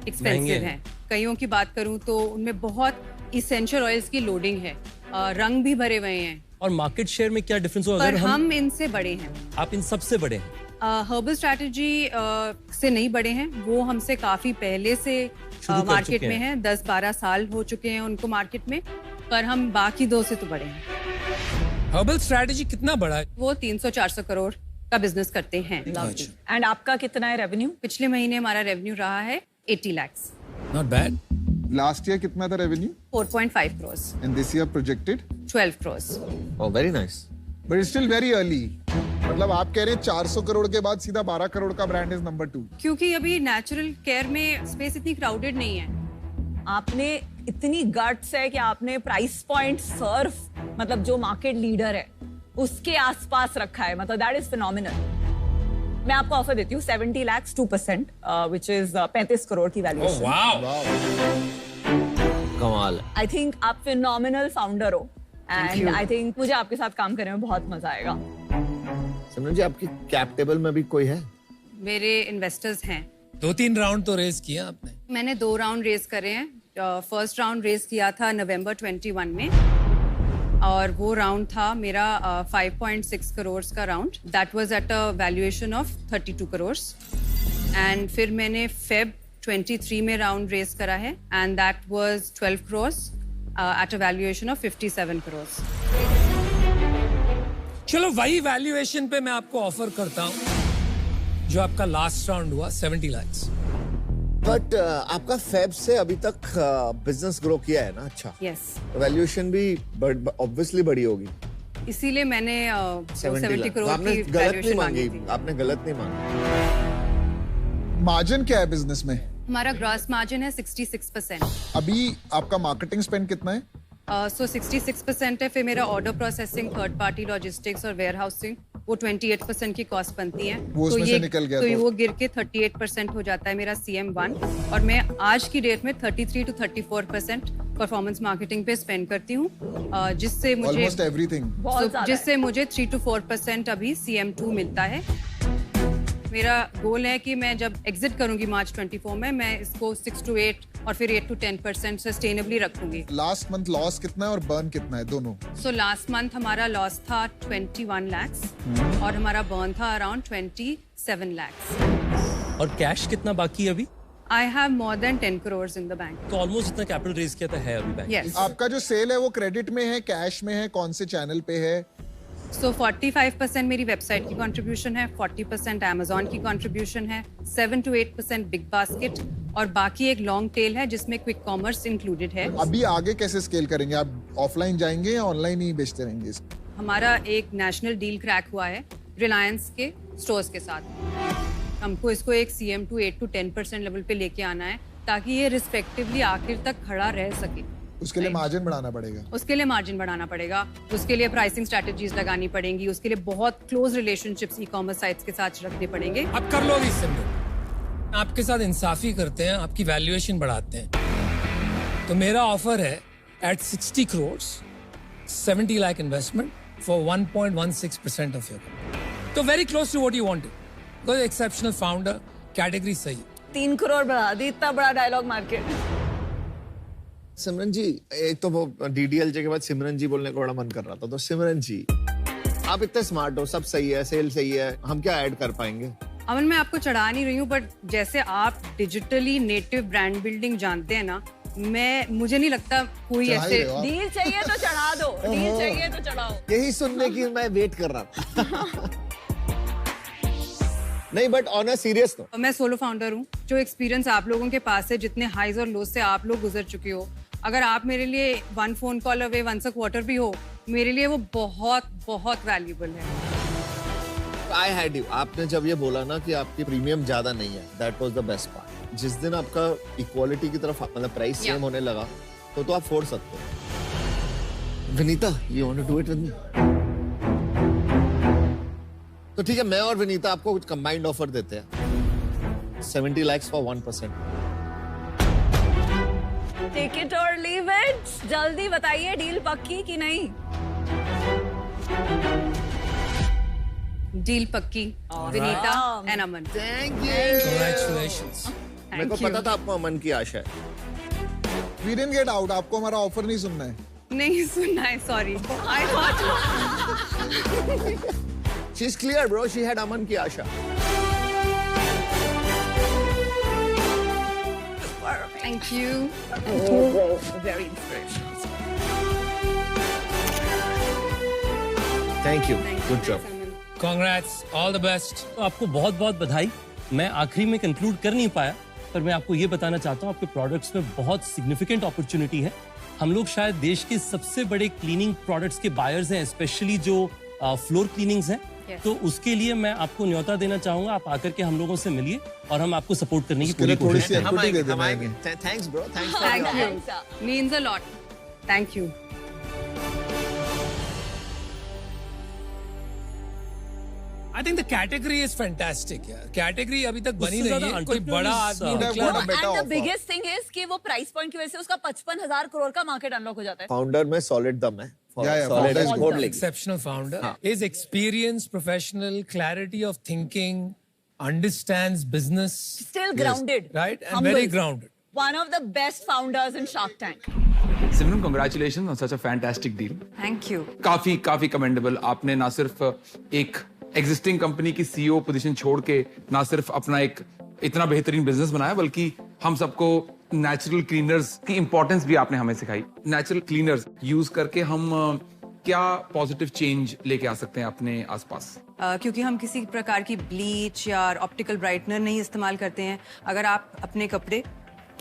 एक्सपेंसिव हैं। कईयों की बात करूं तो उनमें बहुत इसेंशियल ऑयल्स की लोडिंग है, रंग भी भरे हुए हैं, और मार्केट शेयर में क्या डिफरेंस होगा पर अगर हम इनसे बड़े हैं। आप इन सबसे बड़े हैं? हर्बल स्ट्रैटेजी से नहीं बड़े हैं, वो हमसे काफी पहले से मार्केट में हैं, 10-12 साल हो चुके हैं उनको मार्केट में, पर हम बाकी दो से तो बड़े हैं। हर्बल स्ट्रैटेजी कितना बड़ा है? वो 300-400 करोड़ का बिजनेस करते हैं। एंड आपका कितना है रेवेन्यू? पिछले महीने हमारा रेवेन्यू रहा है 80 lakhs। Not bad. Last year कितना था revenue? 4.5 crores। And this year projected 12 crores। Oh very nice. But still very early. मतलब आप कह रहे हैं 400 करोड़ के बाद सीधा 12 करोड़ का ब्रांड इज नंबर 2। क्योंकि अभी नेचुरल केयर में स्पेस इतनी क्राउडेड नहीं है। आपने इतनी गट्स है कि आपने प्राइस पॉइंट सर्फ मतलब जो मार्केट लीडर है उसके आसपास रखा है, मतलब दैट इज फिनोमिनल। मैं आपको ऑफर देती हूँ 70 lakhs 2%, which is 35 करोड़ की वैल्यूएशन। कमाल। आई थिंक आप फिनोमिनल फाउंडर हो एंड आई थिंक मुझे आपके साथ काम करने में बहुत मजा आएगा। सिमरन जी आपकी कैप टेबल में भी कोई है? मेरे इन्वेस्टर्स हैं। 2-3 राउंड तो रेस किया आपने? मैंने 2 राउंड रेस करे हैं। फर्स्ट राउंड रेस किया था नवंबर 21 में, और वो राउंड था मेरा 5.6 करोड़ का round. That was at a valuation of 32 crore. And फिर मैंने फेब 23 में राउंड रेस करा है, and that was 12 crore at a valuation of 57 crore. चलो वही वैल्यूएशन पे मैं आपको ऑफर करता हूँ जो आपका लास्ट राउंड हुआ, 70 lakhs। बट आपका फेब से अभी तक बिजनेस ग्रो किया है ना? अच्छा। यस। वैल्यूएशन भी ऑब्वियसली बड़ी होगी, इसीलिए मैंने 70 करोड़ आपने की गलत नहीं वैल्यूएशन मांगी। मांगी थी। आपने गलत नहीं मांगी। मार्जिन क्या है बिजनेस में? हमारा ग्रॉस मार्जिन है 66%। अभी आपका मार्केटिंग स्पेंड कितना है? सो 66% है। फिर मेरा order processing, third party logistics और वेयर हाउसिंग, वो 28% की कॉस्ट बनती है। वो उसमें से निकल गया तो वो गिर के 38% हो जाता है मेरा CM1, और मैं आज की डेट में 33 to 34% परफॉर्मेंस मार्केटिंग पे स्पेंड करती हूँ, जिससे मुझे ऑलमोस्ट एवरीथिंग, जिससे मुझे 3 to 4% अभी CM2 मिलता है। मेरा गोल है कि मैं जब एग्जिट करूंगी मार्च 24 में, मैं इसको 6 to 8 और फिर 8 to 10% सस्टेनेबली रखूंगी। लास्ट मंथ लॉस कितना है और बर्न कितना है दोनों? सो लास्ट मंथ हमारा लॉस था 21 lakhs और हमारा बर्न था अराउंड 27 lakhs। और कैश कितना बाकी है अभी? I have more than 10 crores in the bank. तो ऑलमोस्ट इतना कैपिटल रेज किया था है अभी बैंक। Yes. आपका जो सेल है वो क्रेडिट में है, कैश में है, कौन से चैनल पे है? So 45% मेरी वेबसाइट की कंट्रीब्यूशन है, 40% Amazon की कंट्रीब्यूशन है, 7 to 8% बिग बास्केट, और बाकी एक लॉन्ग टेल है जिसमें क्विक कॉमर्स इंक्लूडेड है। अभी आगे कैसे स्केल करेंगे? आप ऑफलाइन जाएंगे या ऑनलाइन ही बेचते रहेंगे? हमारा एक नेशनल डील क्रैक हुआ है रिलायंस के स्टोर्स के साथ। हमको इसको एक CM2 8 to 10% लेवल पे लेके आना है ताकि ये रिस्पेक्टिवली आखिर तक खड़ा रह सके। उसके लिए मार्जिन बढ़ाना पड़ेगा। उसके लिए मार्जिन बढ़ाना पड़ेगा, उसके लिए प्राइसिंग स्ट्रेटजीज लगानी पड़ेंगी, उसके लिए बहुत क्लोज रिलेशनशिप्स ई-कॉमर्स साइट्स के साथ रखने पड़ेंगे। अब कर लो भी सिमरन, आपके साथ इंसाफी करते हैं, आपकी वैल्यूएशन बढ़ाते हैं। तो मेरा ऑफर है at 60 crores 70 lakh investment for 1.16% of your company. तो very close to what you wanted, because exceptional founder, category सही। 3 करोड़ बढ़ा दी, इतना बड़ा डायलॉग मार्केट। सिमरन जी, एक तो वो DDLJ के बाद सिमरन जी बोलने को बड़ा मन कर रहा था, तो सिमरन जी आप इतने स्मार्ट हो, सब सही है, सेल सही है, हम क्या ऐड कर पाएंगे? अमन, मैं आपको चढ़ा नहीं रही हूँ, बट जैसे आप डिजिटली नेटिव ब्रांड बिल्डिंग जानते हैं ना, मुझे नहीं लगता कोई ऐसे डील चाहिए तो चढ़ा दो, डील चाहिए तो चढ़ाओ। यही सुनने की मैं वेट कर रहा था। नहीं, but on a serious note, मैं सोलो फाउंडर हूँ। जो एक्सपीरियंस आप लोगों के पास है, जितने हाइज और लोज से आप लोग गुजर चुके हो, अगर आप मेरे लिए 1 phone call away, once a quarter भी हो, मेरे लिए वो बहुत बहुत वैल्यूबल है। I had you. आपने जब ये बोला ना कि आपकी प्रीमियम ज्यादा नहीं है, that was the best part. जिस दिन आपका इक्वालिटी की तरफ मतलब प्राइस सेम होने लगा, तो आप फोड़ सकते हो। Vineeta, you want to do it with me? तो ठीक है, मैं और विनीता आपको कुछ कंबाइंड ऑफर देते हैं, 70 lakhs फॉर 1%। टेक इट और लीव इट। जल्दी बताइए, डील पक्की कि नहीं? डील पक्की, Vinita and Aman. Thank you. Congratulations. मेरे को पता था आपको अमन की आशा है। We didn't get out. आपको हमारा ऑफर नहीं सुनना है. नहीं सुनना है, sorry. I thought She's clear, bro. She had Aman की आशा. Thank you. Very inspirational. Thank you. Good job. Congrats, all the best. तो आपको बहुत बहुत बधाई। मैं आखिरी में कंक्लूड कर नहीं पाया, पर मैं आपको ये बताना चाहता हूँ आपके प्रोडक्ट्स में बहुत सिग्निफिकेंट अपॉर्चुनिटी है। हम लोग शायद देश के सबसे बड़े क्लीनिंग प्रोडक्ट्स के बायर्स हैं, स्पेशली जो फ्लोर क्लीनिंग्स हैं। तो उसके लिए मैं आपको न्योता देना चाहूंगा, आप आकर के हम लोगों से मिलिए और हम आपको सपोर्ट करने की पूरी कोशिश करेंगे। हम आएंगे. Thanks, bro. Thanks for your thank you, means a lot. Thank you. I think the category is fantastic यार. Category अभी तक बनी उससे नहीं ज्यादा है. कोई बड़ा आदमी would have निकला got a ना. better And the offer. biggest thing is कि वो प्राइस पॉइंट की वजह से उसका 55,000 करोड़ का मार्केट अनलॉक हो जाता है। Founder में solid दम है. Yeah, Solid founder is is good. gold league. Exceptional founder. His experience, professional, clarity of thinking, understands business. Still grounded. Right? And Humble. very grounded. One of the best founders in Shark Tank. Simran, congratulations on such a fantastic deal. Thank you. काफी commendable. आपने ना सिर्फ एक existing company की CEO position छोड़ के ना सिर्फ अपना एक इतना बेहतरीन बिजनेस बनाया, बल्कि हम सबको नेचुरल क्लीनर्स की इंपॉर्टेंस भी आपने हमें सिखाई। नेचुरल क्लीनर्स यूज करके हम क्या पॉजिटिव चेंज लेके आ सकते हैं अपने आसपास? क्योंकि हम किसी प्रकार की ब्लीच या ऑप्टिकल ब्राइटनर नहीं इस्तेमाल करते हैं। अगर आप अपने कपड़े,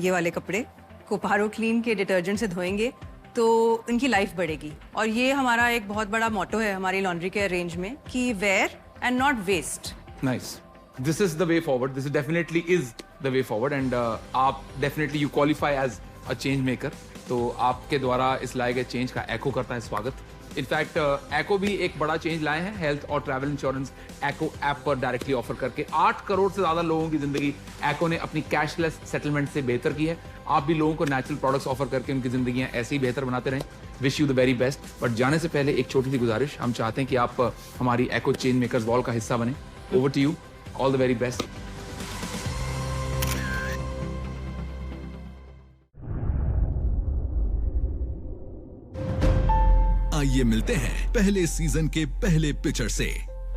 ये वाले कपड़े को पारो क्लीन के डिटर्जेंट से धोएंगे तो उनकी लाइफ बढ़ेगी। और ये हमारा एक बहुत बड़ा मोटो है हमारी लॉन्ड्री केयर रेंज में कि wear and not waste. Nice, this is the way forward, this definitely is the way forward and आप definitely you qualify as a change maker. तो आपके द्वारा इस लाए गए चेंज का एको करता है स्वागत। इनफैक्ट एको भी एक बड़ा चेंज लाए हैं, हेल्थ और ट्रैवल इंश्योरेंस एको ऐप पर डायरेक्टली ऑफर करके 8 करोड़ से ज्यादा लोगों की जिंदगी एको ने अपनी कैशलेस सेटलमेंट से बेहतर की है। आप भी लोगों को नेचुरल प्रोडक्ट्स ऑफर करके उनकी जिंदगियां ऐसे ही बेहतर बनाते रहें। Wish you the very best. But जाने से पहले एक छोटी सी गुजारिश, हम चाहते हैं कि आप हमारी एको चेंज मेकर्स वॉल का हिस्सा बने। Over to you, all the very best. आइए मिलते हैं पहले सीजन के पहले पिक्चर से।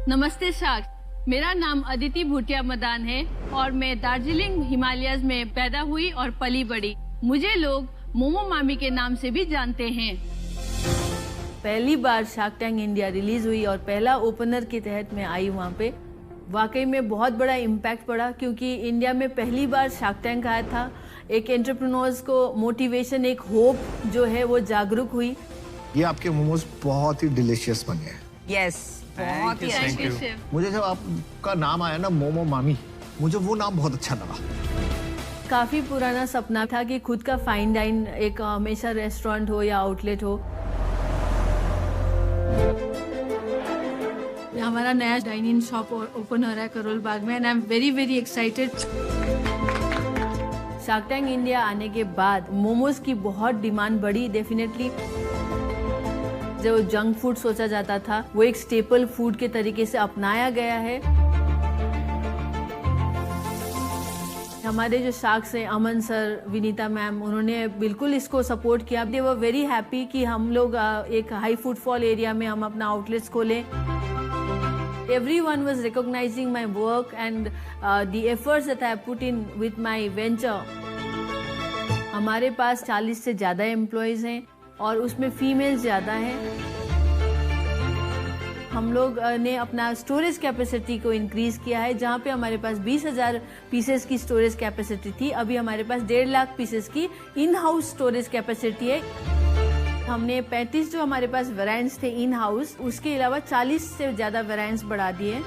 नमस्ते शार्क, मेरा नाम अदिति भूटिया मदान है और मैं दार्जिलिंग हिमालयस में पैदा हुई और पली बड़ी। मुझे लोग मोमो मामी के नाम से भी जानते हैं। पहली बार शार्क टैंक इंडिया रिलीज हुई और पहला ओपनर के तहत मैं आई वहाँ पे। वाकई में बहुत बड़ा इम्पैक्ट पड़ा क्योंकि इंडिया में पहली बार शार्क टैंक आया था। एक एंटरप्रेन्योर्स को मोटिवेशन, एक होप जो है वो जागरूक हुई। ये आपके मोमोज बहुत ही डिलीशियस बने हैं। Yes, बहुत ही थैंक यू। मुझे जब आपका नाम आया ना मोमो मामी, मुझे वो नाम बहुत अच्छा लगा। काफी पुराना सपना था कि खुद का फाइन डाइन एक हमेशा रेस्टोरेंट हो या आउटलेट हो। हमारा नया डाइनिंग शॉप ओपन हो रहा है करोल बाग में and I am very very excited. Shark Tank India आने के बाद मोमोज की बहुत डिमांड बढ़ी। डेफिनेटली जो जंक फूड सोचा जाता था वो एक स्टेपल फूड के तरीके से अपनाया गया है। हमारे जो शार्क्स हैं, अमन सर, विनीता मैम, उन्होंने बिल्कुल इसको सपोर्ट किया। दे वर वेरी हैप्पी कि हम लोग एक हाई फुटफॉल एरिया में हम अपना आउटलेट्स खोलें। Everyone was recognizing my work and the efforts that I put in with my venture. हमारे पास 40 से ज़्यादा एम्प्लॉयज़ हैं और उसमें फीमेल्स ज़्यादा हैं। हम लोग ने अपना स्टोरेज कैपेसिटी को इंक्रीज़ किया है। जहाँ पे हमारे पास 20,000 पीसेस की स्टोरेज कैपेसिटी थी, अभी हमारे पास 1.5 लाख पीसेस की इन हाउस स्टोरेज कैपेसिटी है। हमने 35 जो हमारे पास वेरिएंट्स थे इन हाउस, उसके अलावा 40 से ज़्यादा वेरिएंट्स बढ़ा दिए।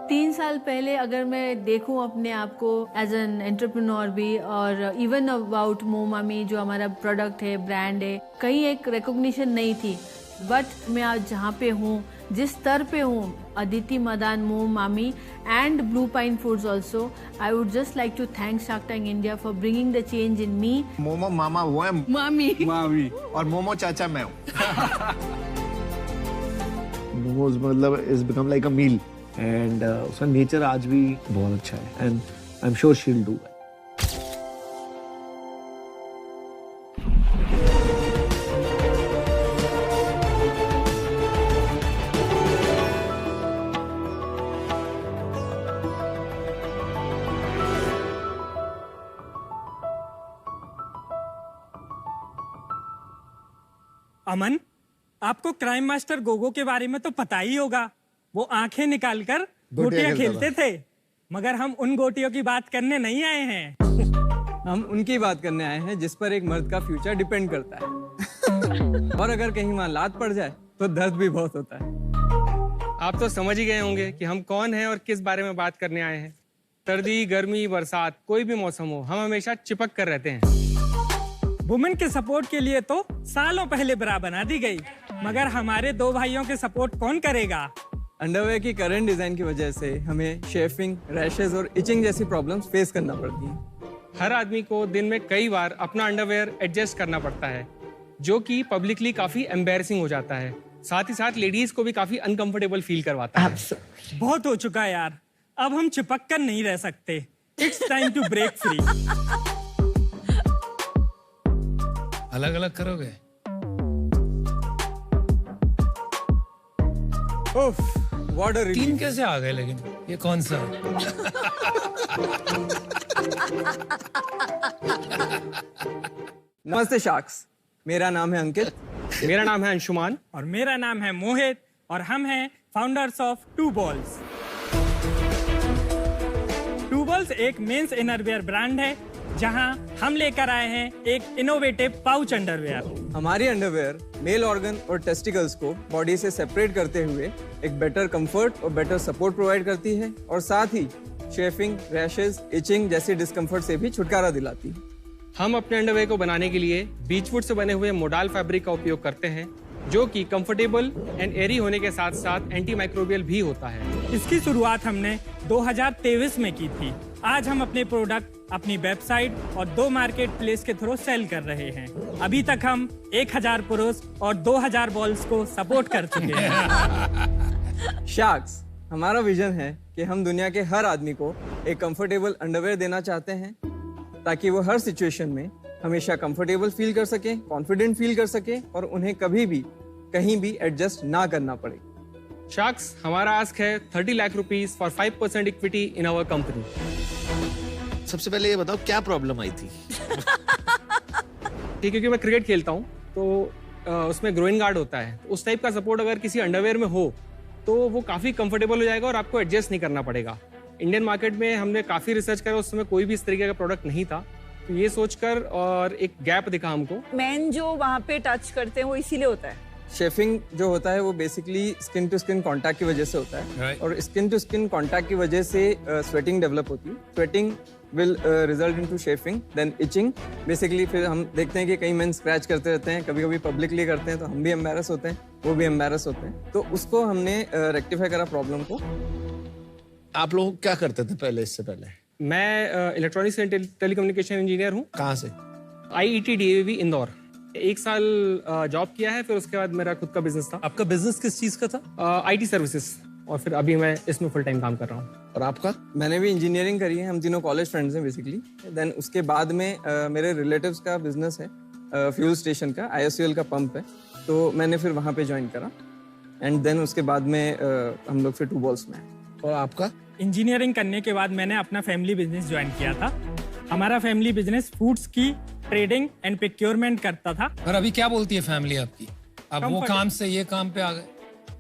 3 साल पहले अगर मैं देखूं अपने आप को एज एन एंटरप्रेन्योर भी, और इवन अबाउट मोमो मामी जो हमारा प्रोडक्ट है, ब्रांड है, कहीं एक रिकॉग्निशन नहीं थी। बट मैं आज जहाँ पे हूँ, जिस स्तर पे हूँ, Aditi Madan, Momo Mami and Blue Pine Foods also, I would just like to thank Shark Tank India for bringing the change in me. Momo मामा वो है, मामी और मोमो चाचा मैं हूँ। मोमोज मतलब is become like a meal and उसका नेचर आज भी बहुत अच्छा है and I am sure she will do. Aman, आपको क्राइम मास्टर गोगो के बारे में तो पता ही होगा। वो आंखें निकालकर गोटियां खेलते थे, मगर हम उन गोटियों की बात करने नहीं आए हैं। हम उनकी बात करने आए हैं जिस पर एक मर्द का फ्यूचर डिपेंड करता है। और अगर कहीं वहां लात पड़ जाए तो दर्द भी बहुत होता है। आप तो समझ ही गए होंगे कि हम कौन हैं और किस बारे में बात करने आए हैं। सर्दी, गर्मी, बरसात, कोई भी मौसम हो, हम हमेशा चिपक कर रहते हैं। वुमेन के सपोर्ट के लिए तो सालों पहले ब्रा बना दी गई, मगर हमारे दो भाइयों के सपोर्ट कौन करेगा? अंडरवेयर की करंट डिजाइन की वजह से हमें शेफिंग, रैशेज और इचिंग जैसी प्रॉब्लम्स फेस करना पड़ती हैं। हर आदमी को दिन में कई बार अपना अंडरवेयर एडजस्ट करना पड़ता है, जो कि पब्लिकली काफी एम्बैरेसिंग हो जाता है। साथ ही साथ लेडीज को भी काफी अनकंफर्टेबल फील करवाता है। बहुत हो चुका यार, अब हम चिपक कर नहीं रह सकते। It's time to break free. अलग अलग करोगे? तीन कैसे आ गए? लेकिन ये कौन सा? नमस्ते शार्क्स, मेरा नाम है अंकित। मेरा नाम है अंशुमान। और मेरा नाम है मोहित, और हम हैं founders of two balls. Two balls एक मेंस इनरवेयर ब्रांड है, जहां हम लेकर आए हैं एक इनोवेटिव पाउच अंडरवेयर। हमारी अंडरवेयर मेल ऑर्गन और टेस्टिकल्स को बॉडी से सेपरेट करते हुए एक बेटर कंफर्ट और बेटर सपोर्ट प्रोवाइड करती है, और साथ ही शेफिंग, रैशेज, इचिंग जैसी डिस्कम्फर्ट से भी छुटकारा दिलाती है। हम अपने अंडरवेयर को बनाने के लिए बीचवुड से बने हुए मोडाल फैब्रिक का उपयोग करते हैं, जो कि कंफर्टेबल एंड एरी होने के साथ साथ एंटी माइक्रोबियल भी होता है। इसकी शुरुआत हमने 2023 में की थी। आज हम अपने प्रोडक्ट अपनी वेबसाइट और 2 मार्केट प्लेस के थ्रू सेल कर रहे हैं। अभी तक हम 1000 पुरुष और 2000 बॉल्स को सपोर्ट कर चुके हैं। शार्क्स, हमारा विजन है कि हम दुनिया के हर आदमी को एक कंफर्टेबल अंडरवेयर देना चाहते हैं, ताकि वो हर सिचुएशन में हमेशा कंफर्टेबल फील कर सके, कॉन्फिडेंट फील कर सके, और उन्हें कभी भी कहीं भी एडजस्ट ना करना पड़े। शार्क्स, हमारा आस्क है 30 lakh rupees for 5% equity in our company. सबसे पहले ये बताओ, क्या प्रॉब्लम आई थी? ठीक है, क्योंकि मैं क्रिकेट खेलता हूँ तो उसमें ग्रोइन गार्ड होता है। उस टाइप का सपोर्ट अगर किसी अंडरवेयर में हो तो वो काफी कंफर्टेबल हो जाएगा और आपको एडजस्ट नहीं करना पड़ेगा। इंडियन मार्केट में हमने काफी रिसर्च करा, उस समय कोई भी इस तरीके का प्रोडक्ट नहीं था, तो ये सोचकर और एक गैप दिखा हमको। मेन जो वहाँ पे टच करते हैं वो इसीलिए होता है। शेफिंग जो होता है वो basically skin to skin contact की वजह से होता है, और स्किन टू स्किन कांटेक्ट की वजह से स्वेटिंग डेवलप होती है। Sweating will result into chafing, then itching. Basically फिर हम देखते हैं कि कई मेन स्क्रैच करते रहते हैं, कभी कभी पब्लिकली करते हैं, तो हम भी एम्बैरस होते हैं, वो भी एम्बैरस होते हैं। तो उसको हमने रेक्टिफाई करा प्रॉब्लम को। आप लोग क्या करते थे पहले, इससे पहले? मैं इलेक्ट्रॉनिक्स एंड टेलीकम्युनिकेशन इंजीनियर हूँ। कहाँ से? IET DAV Indore. 1 साल जॉब किया है, फिर उसके बाद मेरा खुद का बिजनेस था। आपका बिजनेस किस चीज का था? IT सर्विसेज, और फिर अभी मैं इसमें फुल टाइम काम कर रहा हूँ। और आपका? मैंने भी इंजीनियरिंग करी है, हम तीनों कॉलेज फ्रेंड्स हैं बेसिकली। देन उसके बाद में मेरे रिलेटिव्स का बिजनेस है, फ्यूल स्टेशन का, IOCL का पंप है, तो मैंने फिर वहाँ पे ज्वाइन करा, एंड देन उसके बाद में हम लोग फिर टू बॉल्स में। और आपका? इंजीनियरिंग करने के बाद मैंने अपना फैमिली बिजनेस ज्वाइन किया था। हमारा फैमिली बिजनेस फूड्स की ट्रेडिंग एंड प्रोक्योरमेंट करता था। और अभी क्या बोलती है फैमिली आपकी? अब वो काम से ये काम पे आ गए।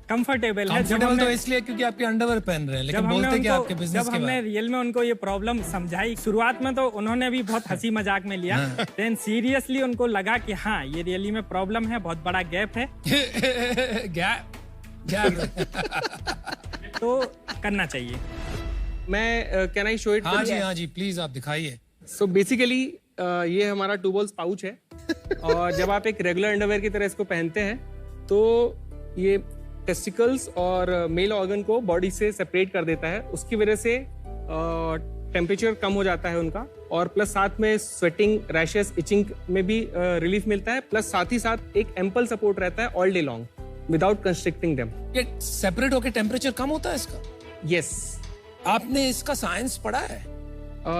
कंफर्टेबल है। कंफर्टेबल तो इसलिए क्योंकि आपके अंडरवेयर पहन रहे हैं, लेकिन बोलते कि आपके बिजनेस के बारे में। जब हमने रियल में उनको ये प्रॉब्लम समझाई, शुरुआत में तो उन्होंने भी बहुत हंसी मजाक में लिया, देन सीरियसली उनको लगा कि हाँ, ये रियली में प्रॉब्लम है, बहुत बड़ा गैप है। तो करना चाहिए। मैं कैन आई शो इट? हाँ जी प्लीज, आप दिखाइए। सो बेसिकली ये हमारा टू बॉल्स पाउच है, और जब आप एक रेगुलर अंडरवेयर की तरह इसको पहनते हैं तो ये टेस्टिकल्स और मेल ऑर्गन को बॉडी से सेपरेट कर देता है। उसकी वजह से टेम्परेचर कम हो जाता है उनका, और प्लस साथ में स्वेटिंग, रैशेस, इचिंग में भी रिलीफ मिलता है। प्लस साथ ही साथ एक एम्पल सपोर्ट रहता है all day long without constricting them. ये सेपरेट होकर टेम्परेचर कम होता है इसका? यस। आपने इसका साइंस पढ़ा है?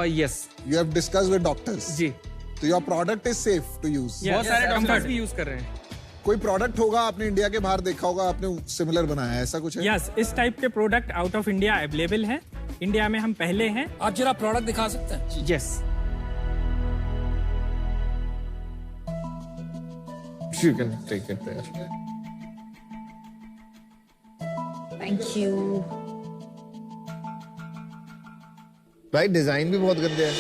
Yes. You have discussed with doctors. जी। तो your product is safe to use. बहुत सारे डॉक्टर्स भी यूज कर रहे हैं। कोई प्रोडक्ट होगा आपने इंडिया के बाहर देखा होगा, आपने सिमिलर बनाया है, ऐसा कुछ है? यस, इस टाइप के product out of India available हैं। इंडिया में हम पहले हैं। आप जरा प्रोडक्ट दिखा सकते हैं? Yes. You can take it there. Thank you. भाई डिजाइन भी बहुत गंदे हैं।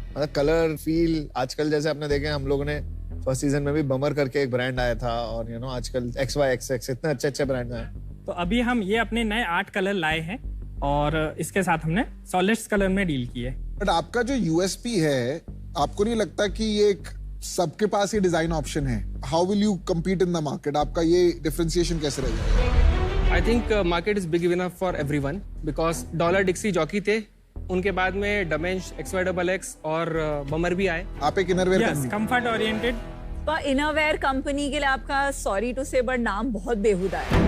मतलब कलर फील आजकल जैसे आपने देखे हम लोगों ने फर्स्ट सीजन में भी बमर करके एक ब्रांड आया था और यू नो आजकल XYXX इतने अच्छे ब्रांड आए। तो अभी हम ये अपने नए 8 कलर लाए हैं और इसके साथ हमने सॉलिड्स कलर में डील की है। बट आपका जो USP है, आपको नहीं लगता कि ये एक सबके पास ये डिजाइन ऑप्शन है? How will you compete in the market? आपका ये डिफरेंशिएशन कैसे रहेगा? I think market is big enough for everyone because Dollar Dixcy Jockey थे, उनके बाद में डमेंश XYXX और बमर भी आए। आप एक इनरवेयर कंपनी, कंफर्ट ओरिएंटेड। पर इनरवेयर कंपनी के लिए आपका सॉरी टू से बट नाम बहुत बेहुदा है।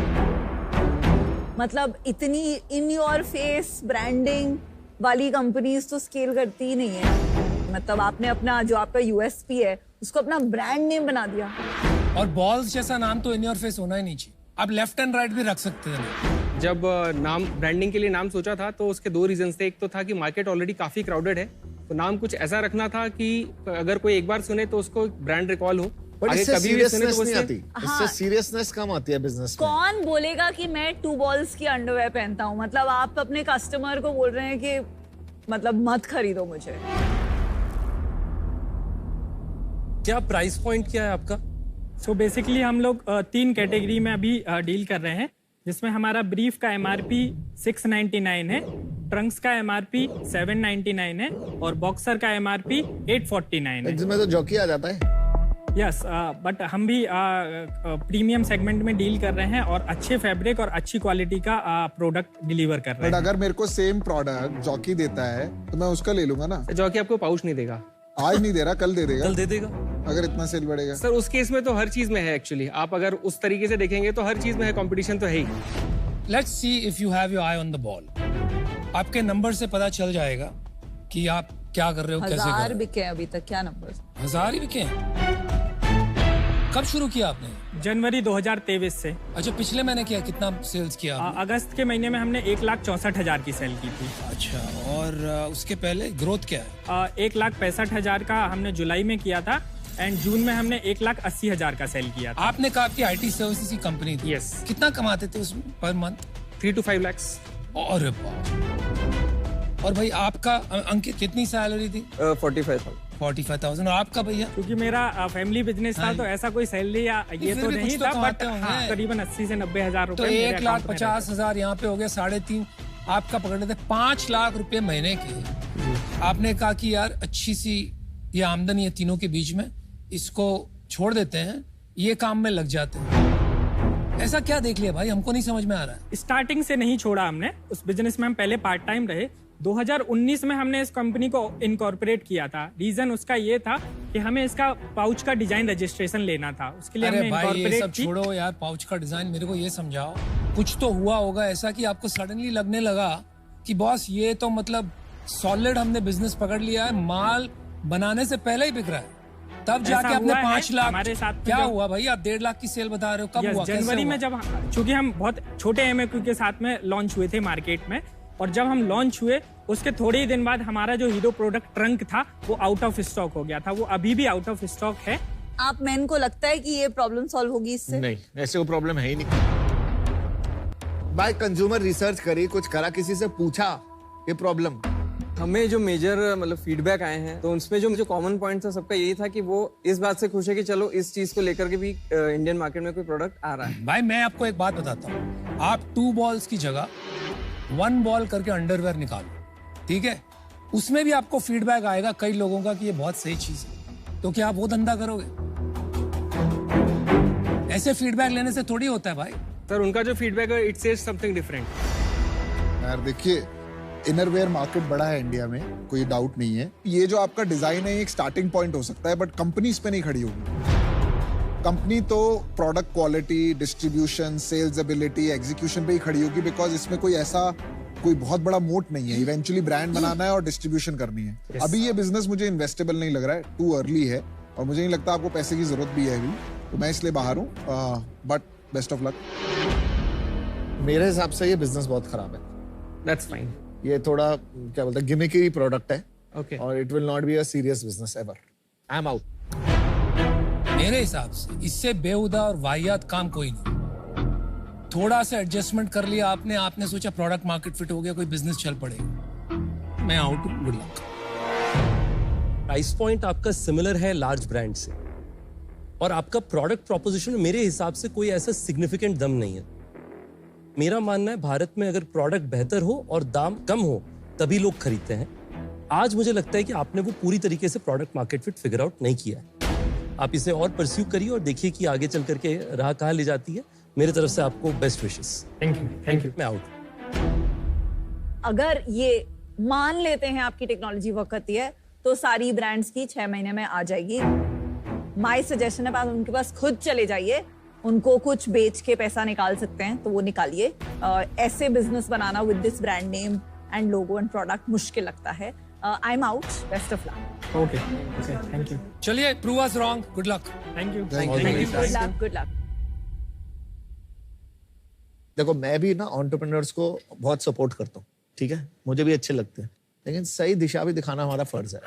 मतलब इतनी इन योर फेस ब्रांडिंग वाली कंपनीज तो स्केल करती ही नहीं है। मतलब आपने अपना जो आपका USP है उसको अपना ब्रांड नेम बना दिया। और बॉल्स जैसा नाम तो इन योर फेस होना ही नहीं चाहिए। आप लेफ्ट एंड राइट भी रख सकते हैं। जब नाम ब्रांडिंग के लिए नाम सोचा था तो उसके 2 रीजन थे। एक तो था कि मार्केट ऑलरेडी काफी क्राउडेड है, तो नाम कुछ ऐसा रखना था कि अगर कोई एक बार सुने तो उसको ब्रांड रिकॉल हो। आगे कभी भी सुने तो नहीं आती। इससे सीरियसनेस कम आती है बिजनेस में। कौन बोलेगा कि मैं 2 बॉल्स की अंडरवेयर पहनता हूँ? मतलब आप अपने कस्टमर को बोल रहे हैं कि मतलब मत खरीदो मुझे। क्या प्राइस पॉइंट क्या है आपका? सो बेसिकली हम लोग 3 कैटेगरी में अभी डील कर रहे हैं, जिसमें हमारा ब्रीफ का MRP 699 है, ट्रंक्स का MRP 799 है और बॉक्सर का MRP 849 है। इसमें तो जॉकी आ जाता है। यस, बट हम भी प्रीमियम सेगमेंट में डील कर रहे हैं और अच्छे फैब्रिक और अच्छी क्वालिटी का प्रोडक्ट डिलीवर कर रहे हैं। बट अगर मेरे को सेम प्रोडक्ट जॉकी देता है तो मैं उसका ले लूंगा ना। जॉकी आपको पाउच नहीं देगा। आज नहीं दे रहा, कल दे देगा। कल दे देगा अगर इतना सेल बढ़ेगा। सर उस केस में तो हर चीज में है एक्चुअली। आप अगर उस तरीके से देखेंगे तो हर चीज में है, कंपटीशन तो है ही। Let's see if you have your eye on the ball. आपके नंबर से पता चल जाएगा कि आप क्या कर रहे हो, कैसे कर रहे हो। 1000 बिके अभी तक? क्या नंबर? 1000 ही बिके। कब शुरू किया आपने? जनवरी 2023 से। अच्छा, पिछले महीने किया? कितना सेल्स किया आपने? अगस्त के महीने में हमने 1,64,000 की सेल की थी। अच्छा, और उसके पहले ग्रोथ क्या है? 1,65,000 का हमने जुलाई में किया था एंड जून में हमने 1,80,000 का सेल किया था। आपने कहा आपकी IT सर्विसेज की कंपनी थी। यस। कितना कमाते थे उसमें पर मंथ? 3 to 5 lakhs। और और भाई आपका अंकित कितनी सैलरी थी? 45,000। और आपका भैया? क्योंकि मेरा फैमिली बिजनेस था तो ऐसा कोई सैलरी या ये तो नहीं था, बट करीबन 80 से 90 हजार रुपए। तो 1,50,000 यहाँ पे हो गया, 3.5। आपका पकड़े थे 5 लाख रुपए महीने के। आपने कहा कि यार अच्छी सी ये आमदनी है तीनों के बीच में, इसको छोड़ देते हैं, ये काम में लग जाते हैं। ऐसा क्या देख लिया भाई, हमको नहीं समझ में आ रहा है। स्टार्टिंग से नहीं छोड़ा हमने, उस बिजनेस में हम पहले पार्ट टाइम रहे। 2019 में हमने इस कंपनी को इनकॉर्पोरेट किया था। रीजन उसका ये था कि हमें इसका पाउच का डिजाइन रजिस्ट्रेशन लेना था, उसके लिए हमने इनकॉर्पोरेट। ये सब छोड़ो यार, पाउच का डिजाइन मेरे को ये समझाओ। कुछ तो हुआ होगा ऐसा कि आपको सडनली लगने लगा कि बॉस ये तो मतलब सॉलिड हमने बिजनेस पकड़ लिया है, माल बनाने से पहले ही बिक रहा है, तब जाके आपने 5 लाख। हमारे साथ क्या हुआ भाई? आप 1.5 लाख की सेल बता रहे हो, कब हुआ? जनवरी में, जब चूंकि हम बहुत छोटे MAQ के साथ में लॉन्च हुए थे मार्केट में, और जब हम लॉन्च हुए उसके थोड़े ही दिन बाद हमारा जो हीरो प्रोडक्ट ट्रंक था वो आउट ऑफ स्टॉक हो गया था। वो अभी भी आउट ऑफ स्टॉक है। आप मैन को लगता है कि ये प्रॉब्लम सॉल्व होगी इससे? नहीं, ऐसे वो प्रॉब्लम है ही नहीं। भाई कंज्यूमर रिसर्च करी, कुछ करा, किसी से पूछा ये प्रॉब्लम? हमें जो मेजर मतलब फीडबैक आए हैं तो उसमें जो कॉमन पॉइंट था सबका यही था कि वो इस बात से खुश है कि चलो इस चीज को लेकर के भी इंडियन मार्केट में कोई प्रोडक्ट आ रहा है। भाई मैं आपको एक बात बताता हूँ, आप 2 बॉल्स की जगह 1 बॉल करके अंडरवेयर निकालो, ठीक है? उसमें भी आपको फीडबैक आएगा कई लोगों का कि ये बहुत सही चीज है, तो क्या आप वो धंधा करोगे? ऐसे फीडबैक लेने से थोड़ी होता है भाई। सर उनका जो फीडबैक है इट सेज समथिंग डिफरेंट। यार देखिए, इनरवेयर मार्केट बड़ा है इंडिया में, कोई डाउट नहीं है। ये जो आपका डिजाइन है एक स्टार्टिंग पॉइंट हो सकता है, बट कंपनी इस पे नहीं खड़ी होगी। कंपनी तो product quality, distribution, sales ability, execution पे ही खड़ी होगी, बिकॉज इसमें कोई ऐसा कोई बहुत बड़ा मोट नहीं है। इवेंचुअली ब्रांड बनाना है और डिस्ट्रीब्यूशन करनी है। Yes. अभी ये बिजनेस मुझे इन्वेस्टेबल नहीं लग रहा है, टू अर्ली है, और मुझे नहीं लगता आपको पैसे की जरूरत भी है अभी, तो मैं इसलिए बाहर हूँ। But best of luck. मेरे हिसाब से ये बिजनेस बहुत खराब है। That's fine. ये थोड़ा क्या बोलते हैं, गिमिकी प्रोडक्ट है। Okay. और it will not be a serious business ever. I am out. मेरे हिसाब से इससे बेहुदा और वाहियात काम कोई नहीं। थोड़ा सा एडजस्टमेंट कर लिया आपने सोचा प्रोडक्ट मार्केट फिट हो गया, कोई बिजनेस चल पड़ेगा। मैं आउट हूं, गुड लक। प्राइस पॉइंट आपका सिमिलर है लार्ज ब्रांड से, और आपका प्रोडक्ट प्रोपोजिशन मेरे हिसाब से कोई ऐसा सिग्निफिकेंट दम नहीं है। मेरा मानना है भारत में अगर प्रोडक्ट बेहतर हो और दाम कम हो तभी लोग खरीदते हैं। आज मुझे लगता है कि आपने वो पूरी तरीके से product market fit figure out नहीं किया है। आप इसे और परस्यू करिए और देखिए कि आगे चल करके राह कहाँ ले जाती है। मेरी तरफ से आपको बेस्ट विशेस। Thank you. मैं आउट। अगर ये मान लेते हैं आपकी टेक्नोलॉजी वर्क करती है तो सारी ब्रांड्स की 6 महीने में आ जाएगी। माय सजेशन है, उनके पास खुद चले जाइए, उनको कुछ बेच के पैसा निकाल सकते हैं तो वो निकालिए। ऐसे बिजनेस बनाना with this brand name and logo and product मुश्किल लगता है। I am out, best of luck. Okay, thank you. चलिए, prove us wrong, good luck. Thank you. Good luck. देखो, मैं भी ना एंटरप्रेन्योर्स को बहुत सपोर्ट करता हूँ, ठीक है, मुझे भी अच्छे लगते हैं, लेकिन सही दिशा भी दिखाना हमारा फर्ज है।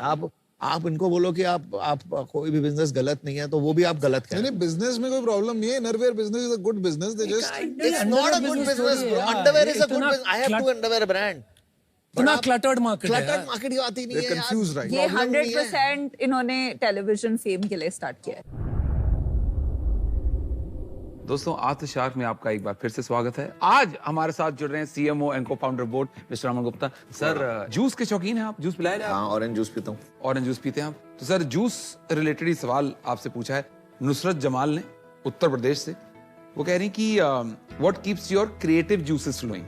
आप इनको बोलो कि आप कोई भी बिजनेस गलत नहीं है तो वो भी आप गलत करें। नहीं, बिजनेस में कोई प्रॉब्लम नहीं है। Innerwear business is a good business. They just it's not a good business. Underwear is a good business. I have 2 underwear brand. इतना क्लटर्ड मार्केट है। क्लटर्ड मार्केट ही आती नहीं है यार। Confuse right. ये 100% इन्होंने टेलीविजन फेम के लिए स्टार्ट किया है। दोस्तों, आफ्टर शार्क में आपका एक बार फिर से स्वागत है। आज हमारे साथ जुड़ रहे हैं CMO and co-founder boAt mister Aman Gupta. Sir, juice के शौकीन हैं आप? जूस पिलाए आप? हाँ, ऑरेंज जूस पीता हूँ। ऑरेंज जूस पीते हैं आप? तो सर, जूस रिलेटेड ही सवाल आपसे पूछा है नुसरत जमाल ने, उत्तर प्रदेश से। वो कह रही कि what keeps your creative juices flowing?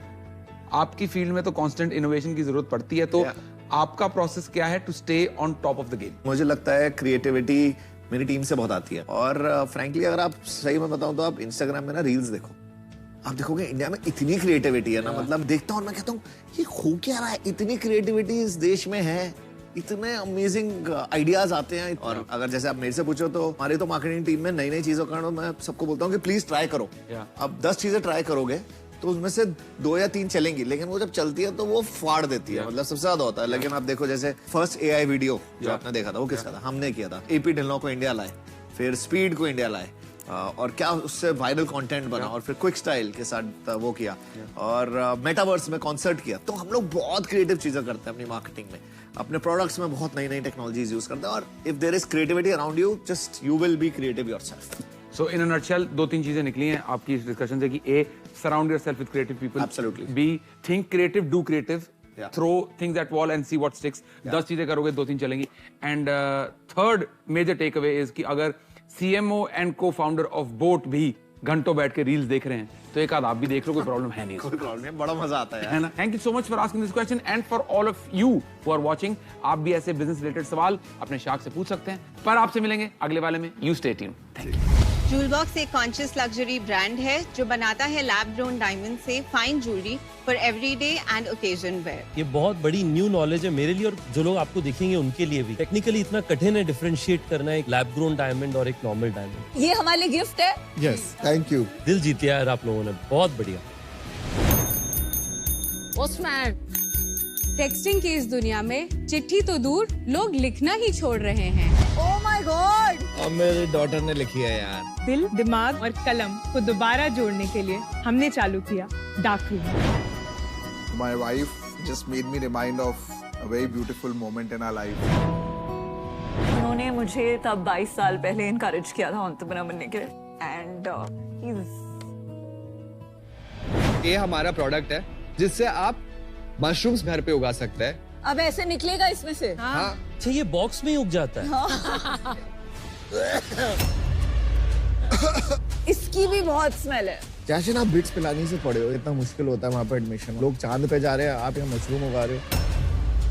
आपकी फील्ड में तो कांस्टेंट इनोवेशन की जरूरत पड़ती है, तो आपका प्रोसेस क्या है to stay on top of the game? मुझे लगता है क्रिएटिविटी मेरी टीम से बहुत आती है, और फ्रैंकली अगर आप सही में बताऊं तो आप इंस्टाग्राम में ना रील्स देखो, आप देखोगे इंडिया में इतनी क्रिएटिविटी है ना, मतलब देखता हूं और मैं कहता हूं ये हो क्या रहा है, इतनी क्रिएटिविटी इस देश में है, इतने अमेजिंग आइडियाज आते हैं। और अगर जैसे आप मेरे से पूछो तो हमारी तो मार्केटिंग टीम में नई नई चीजों का मैं सबको बोलता हूँ कि प्लीज ट्राई करो। अब 10 चीजें ट्राई करोगे तो उसमें से 2 या 3 चलेंगी, लेकिन वो जब चलती है तो वो फाड़ देती है, मतलब सबसे ज्यादा होता है। लेकिन आप देखो, जैसे फर्स्ट AI वीडियो जो आपने देखा था वो किसका था? हमने किया था। AP ढिल्लों को इंडिया लाए, फिर स्पीड को इंडिया लाए, और क्या उससे वायरल कंटेंट बना, और फिर क्विक स्टाइल के साथ वो किया, और मेटावर्स में कॉन्सर्ट किया। तो हम लोग बहुत क्रिएटिव चीजें करते हैं अपनी मार्केटिंग में, अपने प्रोडक्ट्स में बहुत नई नई टेक्नोलॉजीज यूज करते हैं। और if there is creativity around you, just you will be creative yourself. So in a nutshell 2-3 चीजें निकली हैं आपकी इस डिस्कशन से कि A, surround yourself with creative people. Absolutely. B, think creative, do creative, throw things at wall and see what sticks. 10 चीजें करोगे 2-3 चलेंगी। And third major takeaway is कि अगर CMO and co-founder of boAt भी घंटों बैठ के reels देख रहे हैं तो एक आध आप भी देख लो, कोई प्रॉब्लम है नहीं। कोई प्रॉब्लम नहीं, बड़ा मजा आता है ना। Thank you so much for asking this question and for all of you who are watching. आप भी ऐसे बिजनेस रिलेटेड सवाल अपने शार्क से पूछ सकते हैं, पर आपसे मिलेंगे अगले वाले में। You stay tuned. Thank you. Jewel Box एक कॉन्शियस लग्जरी ब्रांड है जो बनाता है लैब ग्रोन डायमंड से fine jewellery for everyday and occasion wear. ये बहुत बड़ी न्यू नॉलेज है मेरे लिए, और जो लोग आपको देखेंगे उनके लिए भी। टेक्निकली इतना कठिन है डिफरेंशिएट करना एक लैब ग्रोन डायमंड और एक नॉर्मल डायमंड। ये हमारे लिए गिफ्ट है। Yes, thank you. दिल जीत लिया यार आप लोगों ने, बहुत बढ़िया। पोस्टमैन, टेक्सटिंग की इस दुनिया में चिट्ठी तो दूर, लोग लिखना ही छोड़ रहे हैं। Oh my God! अब मेरी डॉटर ने लिखी है यार। दिल, दिमाग और कलम को दोबारा जोड़ने के लिए हमने चालू किया डाक room. My wife just made me remind of a very beautiful moment in our life. उन्होंने मुझे तब 22 साल पहले इनकरेज किया था एंटरप्रेन्योर बनने के लिए, एंड ये हमारा प्रोडक्ट है जिससे आप मशरूम्स घर पे उगा सकते हैं। अब ऐसे निकलेगा इसमें से। हाँ। अच्छा, ये बॉक्स में ही उग जाता है? हाँ। इसकी भी बहुत स्मेल है। जैसे आप बिट्स पिलानी से पड़े हो, इतना मुश्किल होता है वहाँ पे एडमिशन। लोग चांद पे जा रहे हैं, आप यहाँ मशरूम उगा रहे हो।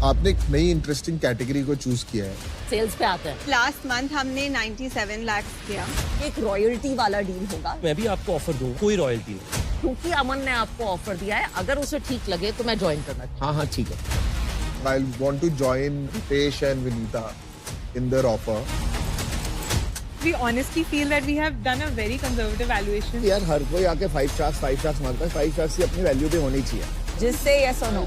आपने एक नई इंटरेस्टिंग कैटेगरी को चूज किया है। सेल्स पे आते हैं। लास्ट मंथ हमने 97 लाख किया। एक रॉयल्टी वाला डील होगा। मैं भी आपको ऑफर दूं, कोई रॉयल्टी नहीं। क्योंकि अमन ने आपको ऑफर दिया है, अगर उसे ठीक लगे तो मैं ज्वाइन करना चाहूँ। हाँ, ठीक है। I want to join Ritesh and Vinita in their offer. We honestly feel that we have done a very conservative valuation. यार हर कोई आके 5 stars मांगता है, 5 stars की अपनी वैल्यू भी होनी चाहिए। जिससे yes or no?